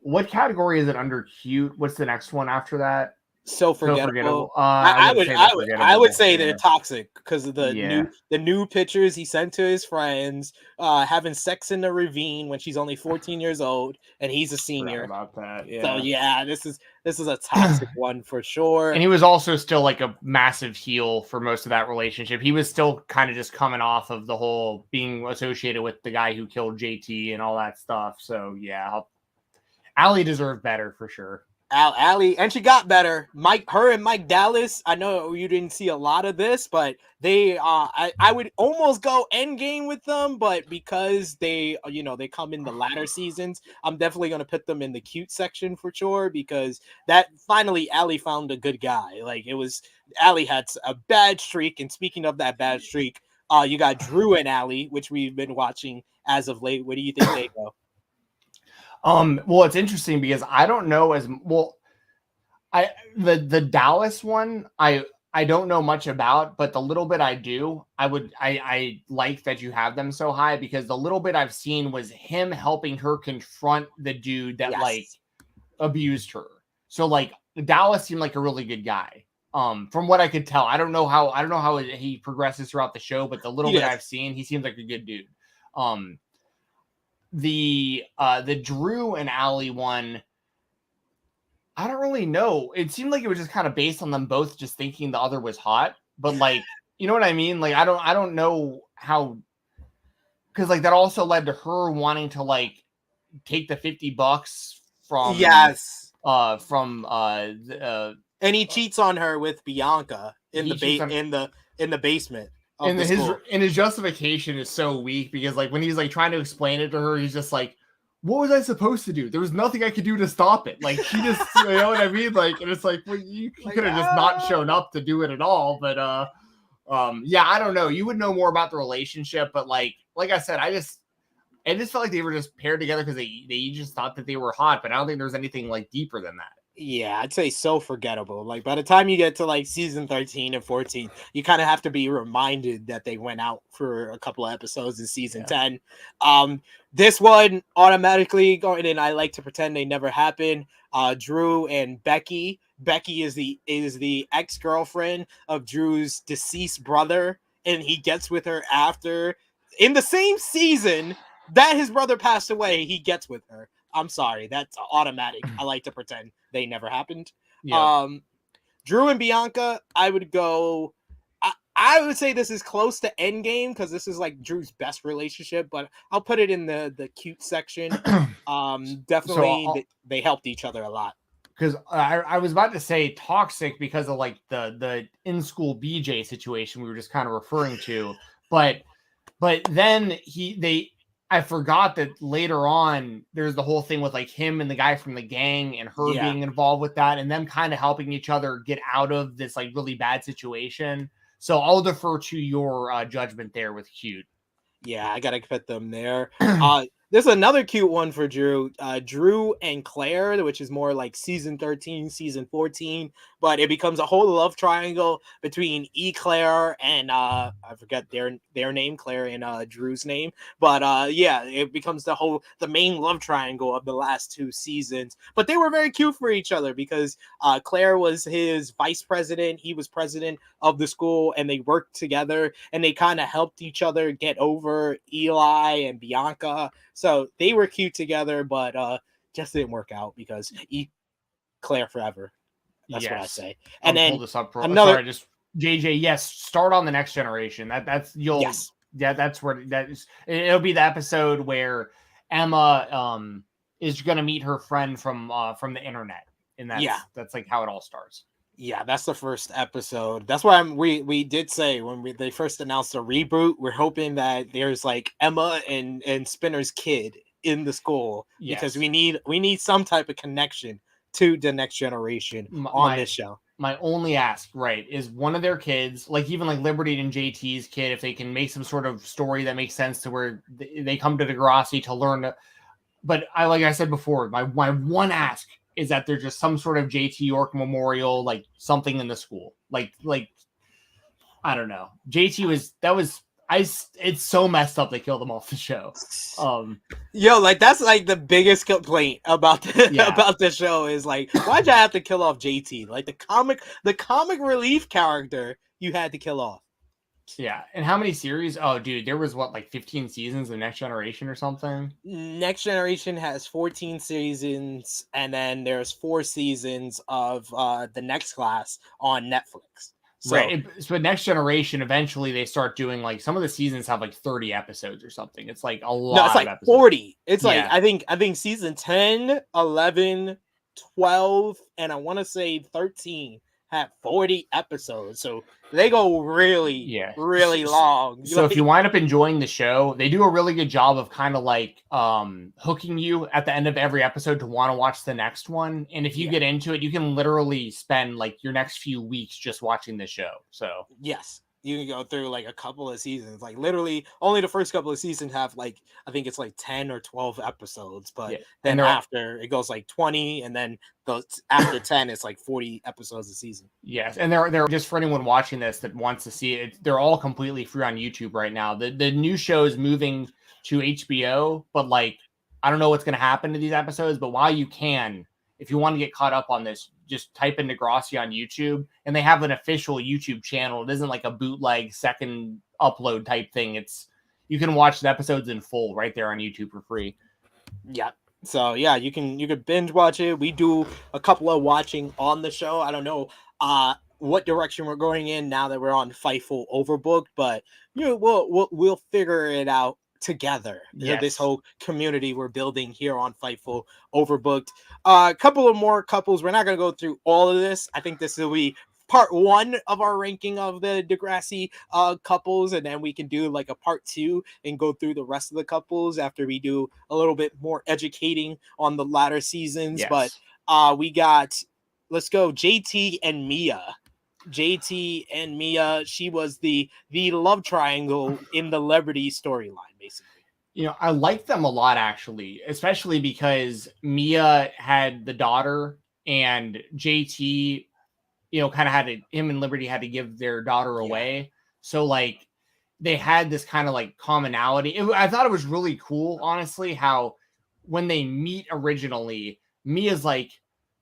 What category is it under cute? What's the next one after that? So forgettable. I would say they're toxic because of the new pictures he sent to his friends, having sex in the ravine when she's only 14 years old and he's a senior. About that, yeah. So yeah, this is a toxic one for sure. And he was also still like a massive heel for most of that relationship. He was still kind of just coming off of the whole being associated with the guy who killed JT and all that stuff. So yeah, Ellie deserved better for sure. Ellie, and she got better. Her and Mike Dallas. I know you didn't see a lot of this, but they, I would almost go end game with them, but because they come in the latter seasons, I'm definitely gonna put them in the cute section for sure, because that finally Ellie found a good guy. Like Ellie had a bad streak, and speaking of that bad streak, you got Drew and Ellie, which we've been watching as of late. Where do you think they go? Well, it's interesting because I don't know as well. The Dallas one, I don't know much about, but the little bit I do, I like that you have them so high, because the little bit I've seen was him helping her confront the dude that abused her. So like Dallas seemed like a really good guy. From what I could tell, I don't know how he progresses throughout the show, but the little bit I've seen, he seems like a good dude. The Drew and Ellie one, I don't really know. It seemed like it was just kind of based on them both just thinking the other was hot, but like, you know what I mean? Like, I don't know how, because like that also led to her wanting to like take the $50 from and he cheats on her with Bianca in the basement. And his justification is so weak, because like when he's like trying to explain it to her, he's just like, what was I supposed to do? There was nothing I could do to stop it. Like she just, you know what I mean? Like, and it's like, well, you could have just not shown up to do it at all. But yeah, I don't know. You would know more about the relationship, but like I said, I just felt like they were just paired together because they just thought that they were hot, but I don't think there's anything like deeper than that. Yeah, I'd say so forgettable. Like by the time you get to like season 13 and 14, you kind of have to be reminded that they went out for a couple of episodes in season 10. This one automatically going in. I like to pretend they never happened. Drew and Becky. Becky is the ex-girlfriend of Drew's deceased brother, and he gets with her after in the same season that his brother passed away. He gets with her. I'm sorry, that's automatic. I like to pretend they never happened. Yeah. Drew and Bianca, I would go. I would say this is close to Endgame because this is like Drew's best relationship, but I'll put it in the cute section. Definitely, they helped each other a lot. Because I was about to say toxic because of like the in school BJ situation we were just kind of referring to, but then I forgot that later on there's the whole thing with like him and the guy from the gang and her being involved with that and them kind of helping each other get out of this like really bad situation. So I'll defer to your judgment there with cute. Yeah, I gotta put them there. There's another cute one for Drew. Drew and Claire, which is more like season 13, season 14, but it becomes a whole love triangle between Eclair and I forget their name, Claire and Drew's name. But yeah, it becomes the main love triangle of the last 2 seasons. But they were very cute for each other because Claire was his vice president, he was president of the school, and they worked together and they kind of helped each other get over Eli and Bianca. So they were cute together, but just didn't work out because Claire forever. That's what I say. And I'll then pull this up. another. Sorry, just JJ. Yes, start on the next generation. That's you'll. Yes. Yeah, that's where that is. It'll be the episode where Emma is gonna meet her friend from the internet, and that's like how it all starts. Yeah, that's the first episode. That's why we did say when they first announced the reboot, we're hoping that there's like Emma and Spinner's kid in the school because we need some type of connection to the next generation on this show. My only ask, right, is one of their kids, like even like Liberty and JT's kid, if they can make some sort of story that makes sense to where they come to Degrassi to learn. But like I said before, my one ask is that there's just some sort of JT York memorial, like something in the school. Like I don't know. It's so messed up they killed him off the show. Yo, like that's like the biggest complaint about the show is like, why'd you have to kill off JT? Like the comic relief character you had to kill off. Yeah, and how many series? Oh, dude, there was like 15 seasons of Next Generation or something? Next Generation has 14 seasons, and then there's 4 seasons of the Next Class on Netflix. So, right, so Next Generation, eventually they start doing like some of the seasons have like 30 episodes or something. It's like a lot. No, it's like of episodes. 40. It's like I think season 10, 11, 12, and I want to say 13 had 40 episodes. So they go really long. So if you wind up enjoying the show, they do a really good job of kind of like hooking you at the end of every episode to want to watch the next one. And if you get into it, you can literally spend like your next few weeks just watching the show. So yes, you can go through like a couple of seasons. Like literally only the first couple of seasons have like, I think it's like 10 or 12 episodes, but then after it goes like 20, and then after 10 it's like 40 episodes a season. Yes, and they're just for anyone watching this that wants to see it, they're all completely free on YouTube right now. The new show is moving to HBO, but like I don't know what's going to happen to these episodes, but while you can, if you want to get caught up on this, just type in Degrassi on YouTube, and they have an official YouTube channel. It isn't like a bootleg second upload type thing. You can watch the episodes in full right there on YouTube for free. Yeah. So yeah, you can binge watch it. We do a couple of watching on the show. I don't know what direction we're going in now that we're on Fightful Overbooked, but we'll figure it out together. Yes. This whole community we're building here on Fightful Overbooked. A couple of more couples. We're not going to go through all of this. I think this will be part 1 of our ranking of the Degrassi couples, and then we can do like a part 2 and go through the rest of the couples after we do a little bit more educating on the latter seasons. Yes. But we got, let's go, JT and Mia. JT and Mia, she was the love triangle in the Liberty storyline, basically. You know, I like them a lot, actually, especially because Mia had the daughter and JT, you know, kind of him and Liberty had to give their daughter away. So like they had this kind of like commonality. I thought it was really cool, honestly, how when they meet originally, Mia's like,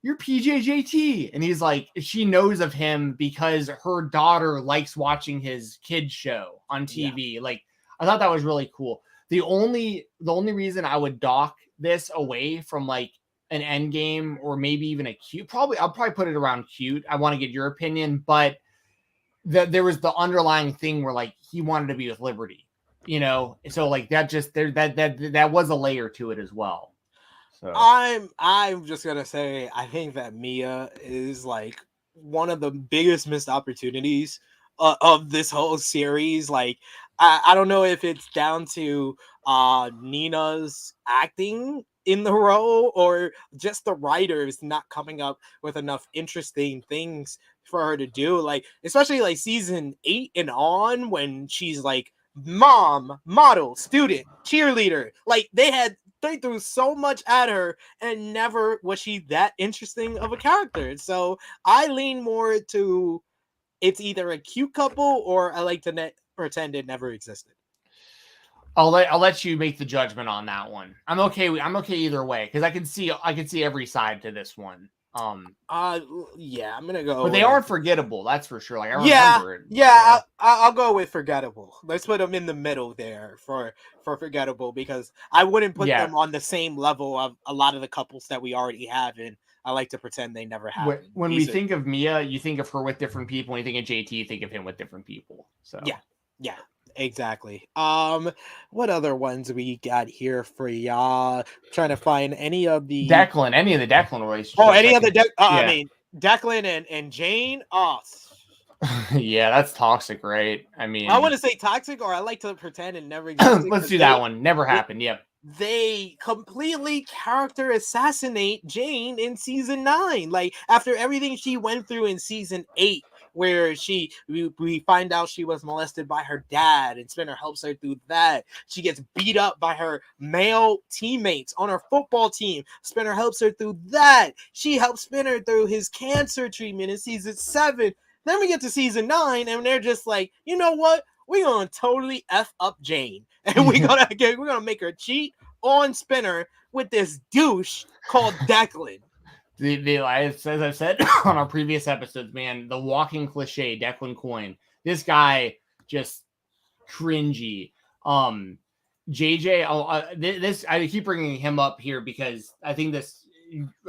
"You're PJJT." And he's like, she knows of him because her daughter likes watching his kids show on TV. Yeah. Like, I thought that was really cool. The only reason I would dock this away from like an end game or maybe even a cute, I'll probably put it around cute. I want to get your opinion, but there was the underlying thing where like he wanted to be with Liberty, you know? So like that just there, that was a layer to it as well. So I'm just gonna say I think that Mia is like one of the biggest missed opportunities of this whole series. Like I don't know if it's down to Nina's acting in the role, or just the writers not coming up with enough interesting things for her to do. Like, especially like season 8 and on, when she's like mom, model, student, cheerleader. Like, they threw so much at her, and never was she that interesting of a character. So I lean more to it's either a cute couple, or I like to pretend it never existed. I'll let you make the judgment on that one. I'm okay either way, because I can see every side to this one. Yeah, I'm gonna go. But they aren't forgettable, that's for sure. Like, I remember it. Yeah, I'll go with forgettable. Let's put them in the middle there for forgettable, because I wouldn't put them on the same level of a lot of the couples that we already have, and I like to pretend they never happened. When we think of Mia, you think of her with different people. When you think of JT, you think of him with different people. So yeah. Exactly. What other ones we got here for y'all? Trying to find any of the Declan relationships. Oh, any other I mean, Declan and Jane. Oh, yeah, that's toxic, right? I mean, I want to say toxic, or I like to pretend it never existed. Let's do that one. Never happened. Yep. They completely character assassinate Jane in season 9. Like, after everything she went through in season 8, where we find out she was molested by her dad, and Spinner helps her through that. She gets beat up by her male teammates on her football team. Spinner helps her through that. She helps Spinner through his cancer treatment in season 7. Then we get to season 9, and they're just like, you know what? We're gonna totally F up Jane, and we're gonna make her cheat on Spinner with this douche called Declan. As I've said on our previous episodes, man, the walking cliche, Declan Coin. This guy just cringy. JJ, this I keep bringing him up here because I think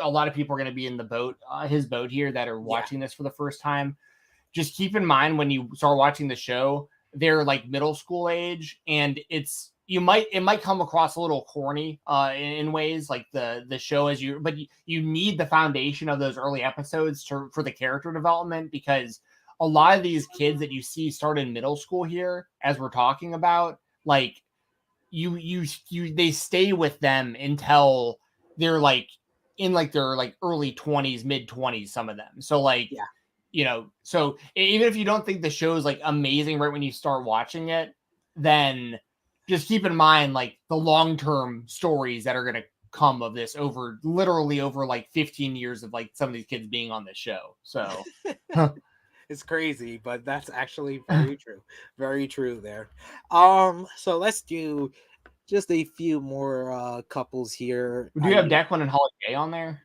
a lot of people are going to be in the boat, his boat here, that are watching this for the first time. Just keep in mind, when you start watching the show, they're like middle school age, and it might come across a little corny in ways, like the show but you need the foundation of those early episodes for the character development, because a lot of these kids that you see start in middle school here, as we're talking about, like they stay with them until they're like in like their like early 20s, mid 20s, some of them. So like, so even if you don't think the show is like amazing right when you start watching it, then just keep in mind like the long-term stories that are going to come of this literally over like 15 years of like some of these kids being on this show. So it's crazy, but that's actually very true. Very true there. So let's do just a few more couples here. Do you have Declan and Holiday on there?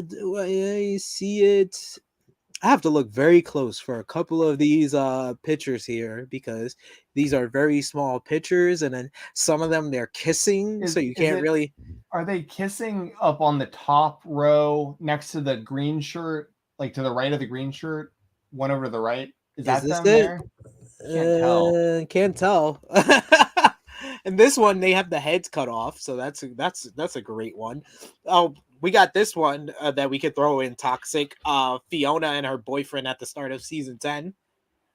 Do I see it? I have to look very close for a couple of these pictures here, because these are very small pictures, and then some of them they're kissing, so you can't really. Are they kissing up on the top row next to the green shirt, like to the right of the green shirt, one over to the right? Is that them there? Can't tell. And this one, they have the heads cut off, so that's a great one. Oh, we got this one that we could throw in toxic. Fiona and her boyfriend at the start of season 10.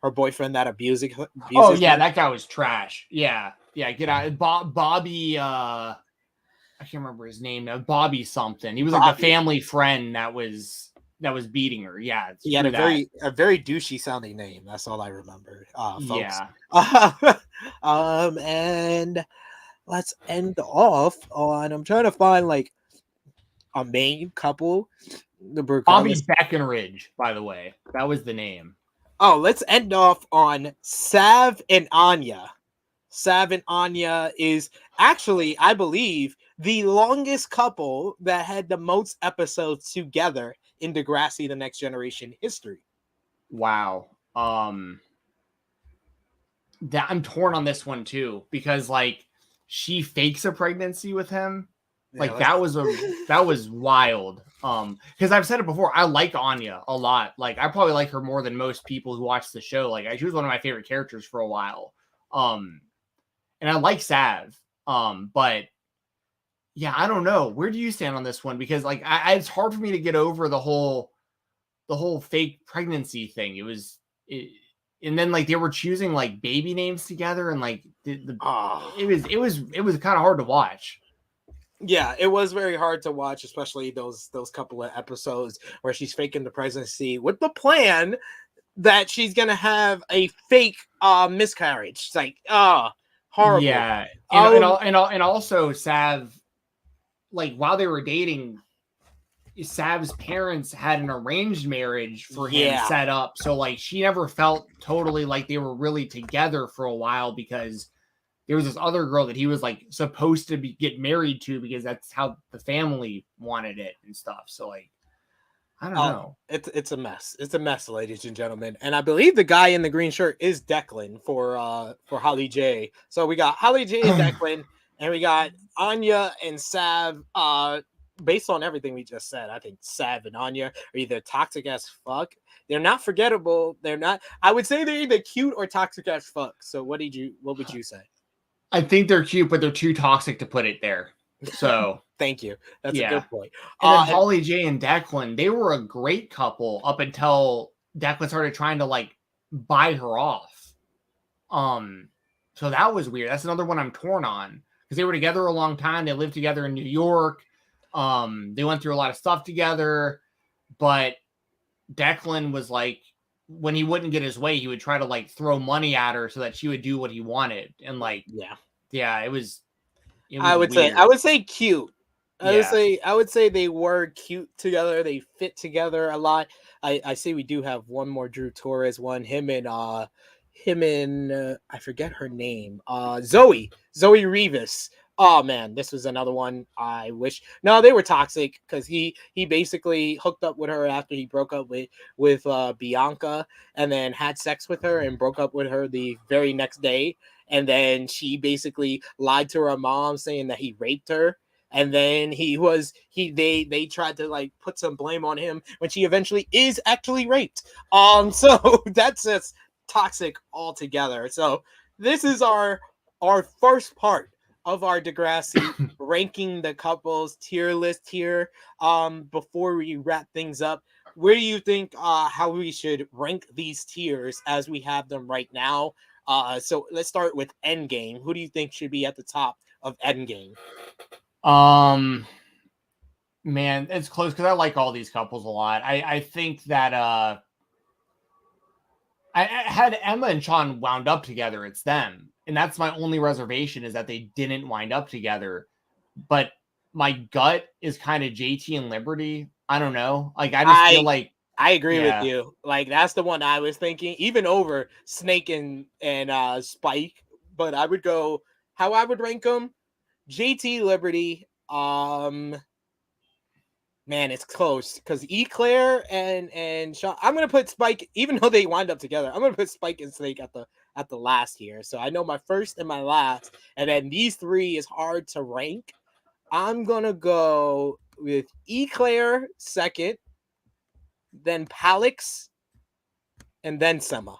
Her boyfriend that abuses oh yeah, her. That guy was trash. Yeah, get out. Bobby. I can't remember his name now. Bobby something. He was like a family friend that was beating her. Yeah, he had a very douchey sounding name. That's all I remember. Folks. Yeah. And let's end off on. I'm trying to find like a main couple. Bobby Beckenridge, by the way, that was the name. Oh, let's end off on Sav and Anya. Sav and Anya is actually, I believe, the longest couple that had the most episodes together in Degrassi: The Next Generation history. Wow. I'm torn on this one too, because like she fakes a pregnancy with him. Like that was wild. Because I've said it before, I like Anya a lot. Like I probably like her more than most people who watch the show. Like she was one of my favorite characters for a while. And I like Sav. But yeah, I don't know. Where do you stand on this one? Because like it's hard for me to get over the whole fake pregnancy thing. And then like they were choosing like baby names together, and like it was kind of hard to watch. Yeah, it was very hard to watch, especially those couple of episodes where she's faking the pregnancy with the plan that she's gonna have a fake miscarriage. It's like, horrible. Yeah, and also Sav, like while they were dating, Sav's parents had an arranged marriage for him set up, so like she never felt totally like they were really together for a while because there was this other girl that he was like supposed to get married to because that's how the family wanted it and stuff. So like, I don't know. It's a mess. It's a mess, ladies and gentlemen. And I believe the guy in the green shirt is Declan for Holly J. So we got Holly J and Declan, and we got Anya and Sav. Based on everything we just said, I think Sav and Anya are either toxic as fuck. They're not forgettable. They're not. I would say they're either cute or toxic as fuck. So what would you say? I think they're cute, but they're too toxic to put it there. So thank you. That's a good point. And then Holly J and Declan, they were a great couple up until Declan started trying to like buy her off. So that was weird. That's another one I'm torn on because they were together a long time. They lived together in New York. They went through a lot of stuff together, but Declan was like, when he wouldn't get his way, he would try to like throw money at her so that she would do what he wanted. And like, it was I would say cute. I would say they were cute together. They fit together a lot. I see we do have one more Drew Torres one. Him and I forget her name. Zoe Rivas. Oh man, this was another one. I wish. No, they were toxic because he basically hooked up with her after he broke up with Bianca, and then had sex with her and broke up with her the very next day. And then she basically lied to her mom saying that he raped her. And then they tried to like put some blame on him when she eventually is actually raped. So that's just toxic altogether. So this is our first part of our Degrassi ranking the couples tier list here. Before we wrap things up, where do you think how we should rank these tiers as we have them right now? So let's start with Endgame. Who do you think should be at the top of Endgame? Man, it's close because I like all these couples a lot. I think that I had Emma and Sean wound up together. It's them. And that's my only reservation is that they didn't wind up together. But my gut is kind of JT and Liberty. I don't know. Like, I just feel like I agree with you. Like, that's the one I was thinking, even over Snake and Spike. But I would go, how I would rank them, JT, Liberty. Man, it's close because Eclair and Sean. I'm gonna put Spike, even though they wind up together. I'm gonna put Spike and Snake at the last here. So I know my first and my last, and then these three is hard to rank. I'm gonna go with Eclair second, then Palix, and then Sema.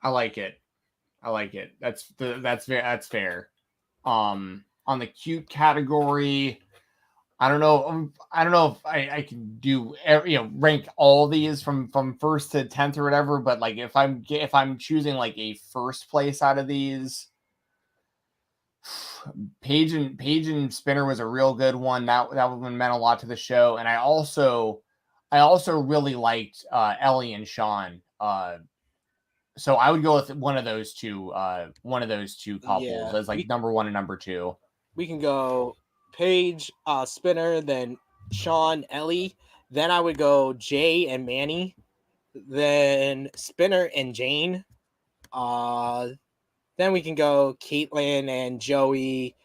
I like it. That's fair. On the cute category, I don't know if I can do rank all these from first to 10th or whatever, but like if I'm choosing like a first place out of these, Paige and Spinner was a real good one. That one meant a lot to the show, and I also really liked Ellie and Sean. So I would go with one of those two couples as like number one and number two. We can go Paige, Spinner, then Sean, Ellie. Then I would go Jay and Manny. Then Spinner and Jane. Then we can go Caitlin and Joey.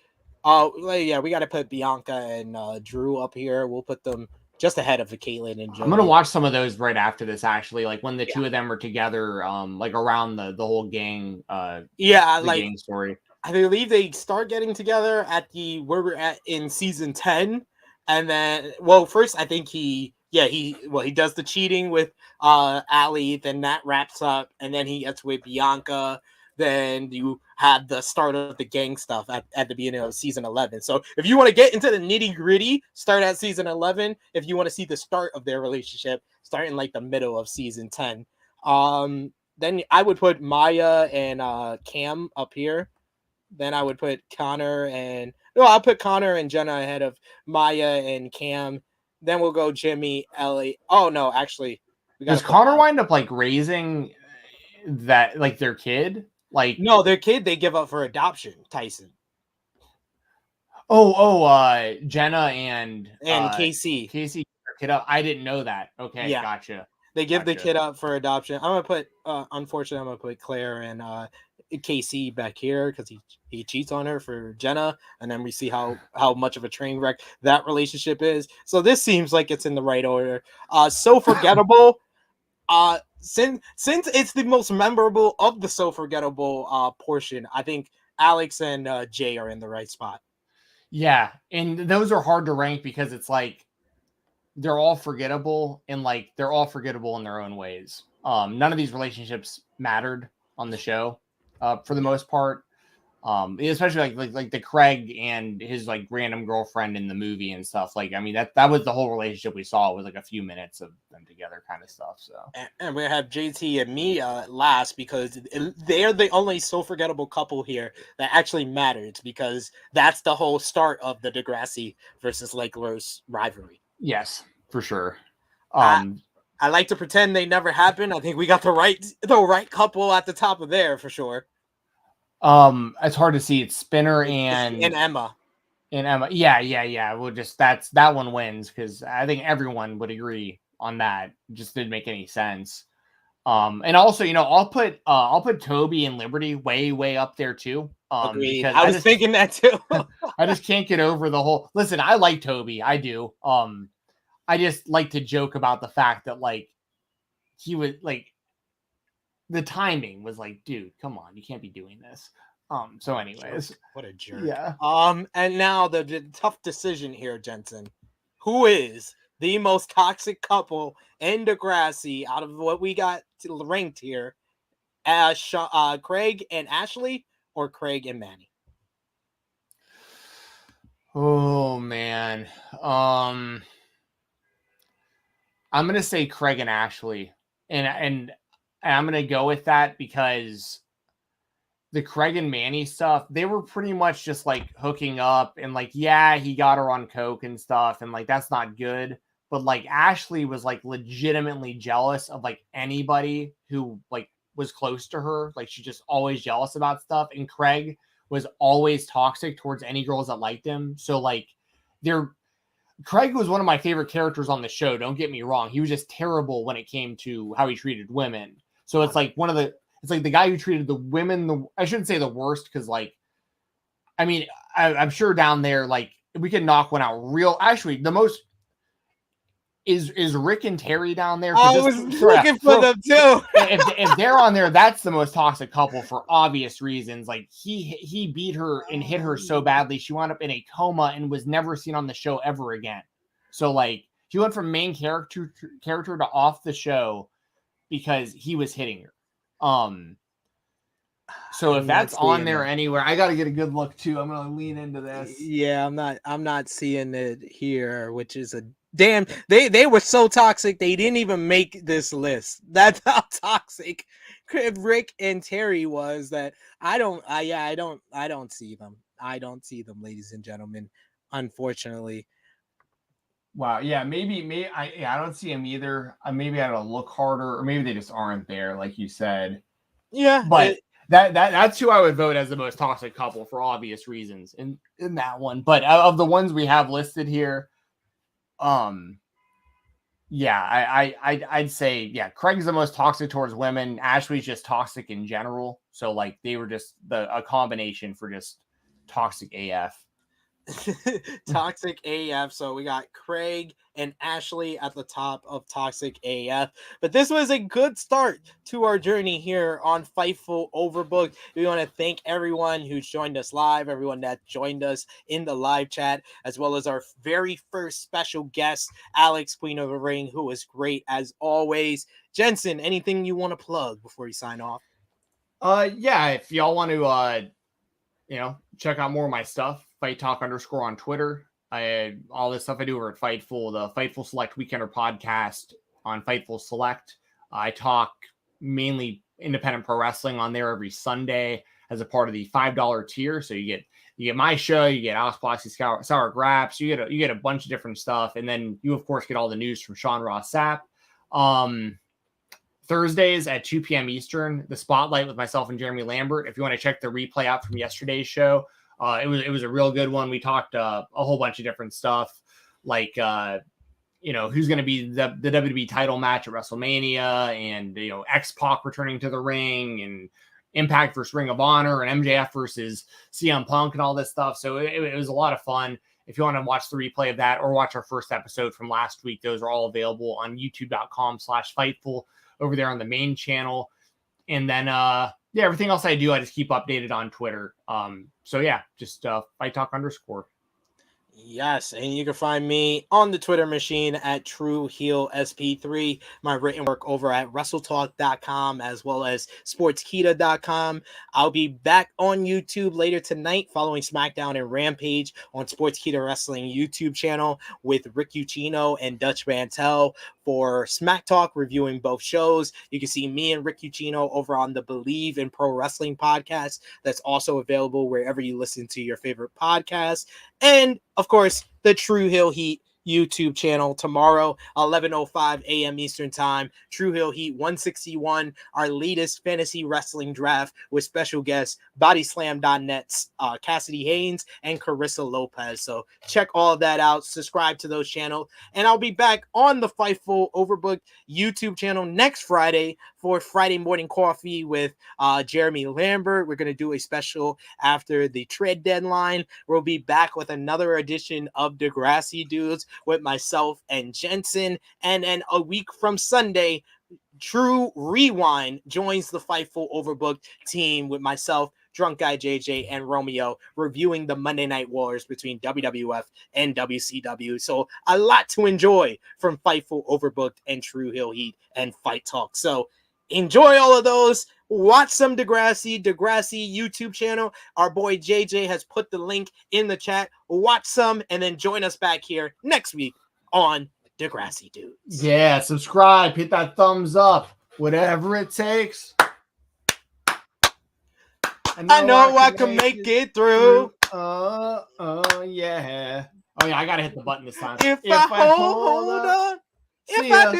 We got to put Bianca and Drew up here. We'll put them just ahead of the Caitlin and Joey. I'm gonna watch some of those right after this, actually. Like when the two of them are together, like around the whole gang. Gang story. I believe they start getting together at where we're at in season 10, and then first I think he does the cheating with Allie, then that wraps up, and then he gets with Bianca. Then you had the start of the gang stuff at the beginning of season 11. So if you want to get into the nitty gritty, start at season 11. If you want to see the start of their relationship, start in like the middle of season 10. Then I would put Maya and Cam up here. Then I would put Connor and I'll put Connor and Jenna ahead of Maya and Cam. Then we'll go Jimmy, Ellie. Oh no, actually, we got Does Connor wind up like raising that like their kid? Like no, their kid they give up for adoption. Tyson Jenna and Casey. Casey kid up. I didn't know that. Okay, Yeah. gotcha. They give the kid up for adoption. I'm gonna put unfortunately I'm gonna put Claire and Casey back here because he cheats on her for Jenna, and then we see how much of a train wreck that relationship is. So this seems like it's in the right order. So forgettable. Since it's the most memorable of the so forgettable portion, I think Alex and Jay are in the right spot. Yeah, and those are hard to rank because it's like they're all forgettable and like they're all forgettable in their own ways. None of these relationships mattered on the show for the most part. Especially like the Craig and his like random girlfriend in the movie and stuff. Like, I mean, that was the whole relationship we saw was like a few minutes of them together kind of stuff. So, and we have JT and Mia last because they're the only so forgettable couple here that actually matters because that's the whole start of the Degrassi versus Lake Rose rivalry. Yes, for sure. I like to pretend they never happened. I think we got the right couple at the top of there for sure. It's hard to see. It's Spinner and Emma. And Emma. Yeah. Well, just that one wins because I think everyone would agree on that. It just didn't make any sense. And also, I'll put Toby and Liberty way up there too. Agreed. I was thinking that too. I just can't get over the whole. Listen, I like Toby. I do. I just like to joke about the fact that like he was like. The timing was like, dude, come on, you can't be doing this. So anyways, what a jerk. Yeah. And now the tough decision here, Jensen. Who is the most toxic couple in Degrassi out of what we got ranked here? Craig and Ashley or Craig and Manny? Oh man. I'm gonna say Craig and Ashley. And I'm going to go with that because the Craig and Manny stuff, they were pretty much just like hooking up and like, yeah, he got her on coke and stuff. And like, that's not good. But like Ashley was like legitimately jealous of like anybody who like was close to her. Like she's just always jealous about stuff. And Craig was always toxic towards any girls that liked him. So like Craig was one of my favorite characters on the show. Don't get me wrong. He was just terrible when it came to how he treated women. So it's like it's like the guy who treated the women, I shouldn't say the worst because like, I mean, I'm sure down there, like we can knock one out actually the most is Rick and Terry down there. I was looking for them too. if they're on there, that's the most toxic couple for obvious reasons. Like he beat her and hit her so badly. She wound up in a coma and was never seen on the show ever again. So like she went from main character to off the show because he was hitting her. So if that's on there anywhere, I got to get a good look too. I'm going to lean into this. Yeah, I'm not seeing it here, which is a damn. They were so toxic they didn't even make this list. That's how toxic Rick and Terry was. That I don't see them. I don't see them, ladies and gentlemen. Unfortunately. Wow. Yeah. Maybe I don't see them either. Maybe I gotta look harder, or maybe they just aren't there, like you said. Yeah, but that's who I would vote as the most toxic couple for obvious reasons in that one. But of the ones we have listed here, yeah, I'd say Craig's the most toxic towards women. Ashley's just toxic in general. So like they were just a combination for just toxic AF. Toxic AF. So we got Craig and Ashley at the top of Toxic AF. But this was a good start to our journey here on Fightful Overbooked. We want to thank everyone who's joined us live, everyone that joined us in the live chat, as well as our very first special guest, Alex, Queen of the Ring, who was great as always. Jensen, anything you want to plug before you sign off? Yeah, if y'all want to check out more of my stuff, Fight Talk _ on Twitter. All this stuff I do over at Fightful, the Fightful Select Weekender podcast on Fightful Select. I talk mainly independent pro wrestling on there every Sunday, as a part of the $5 tier. So you get my show, you get Alex Bloxy's Sour Graps, you get a bunch of different stuff, and then you of course get all the news from Sean Ross Sapp. Thursdays at 2 p.m. Eastern, the Spotlight with myself and Jeremy Lambert. If you want to check the replay out from yesterday's show, it was a real good one. We talked a whole bunch of different stuff, like who's going to be the WWE title match at WrestleMania, and X-Pac returning to the ring, and Impact versus Ring of Honor, and MJF versus CM Punk, and all this stuff. So it was a lot of fun. If you want to watch the replay of that or watch our first episode from last week, those are all available on youtube.com/Fightful over there on the main channel. And then, everything else I do, I just keep updated on Twitter. Just Fight Talk _. Yes, and you can find me on the Twitter machine at TrueHeelSP3, my written work over at WrestleTalk.com as well as SportsKeeda.com. I'll be back on YouTube later tonight following SmackDown and Rampage on Sportskeeda Wrestling YouTube channel with Rick Ucchino and Dutch Mantel for Smack Talk, reviewing both shows. You can see me and Rick Ucchino over on the Believe in Pro Wrestling podcast. That's also available wherever you listen to your favorite podcast. And, of course, the True Hill Heat YouTube channel tomorrow, 11:05 a.m. Eastern Time. True Hill Heat 161, our latest fantasy wrestling draft with special guests BodySlam.net's Cassidy Haynes and Carissa Lopez. So check all of that out. Subscribe to those channels. And I'll be back on the Fightful Overbooked YouTube channel next Friday for Friday Morning Coffee with Jeremy Lambert. We're going to do a special after the trade deadline. We'll be back with another edition of Degrassi Dudes with myself and Jensen. And then a week from Sunday, True Rewind joins the Fightful Overbooked team with myself, Drunk Guy JJ, and Romeo, reviewing the Monday Night Wars between WWF and WCW. So a lot to enjoy from Fightful Overbooked and True Hill Heat and Fight Talk. So enjoy all of those. Watch some Degrassi YouTube channel. Our boy JJ has put the link in the chat. Watch some and then join us back here next week on Degrassi Dudes. Yeah, subscribe, hit that thumbs up, whatever it takes. I know I can make it through. Yeah. Oh yeah, I gotta hit the button this time. If I hold on. If I do.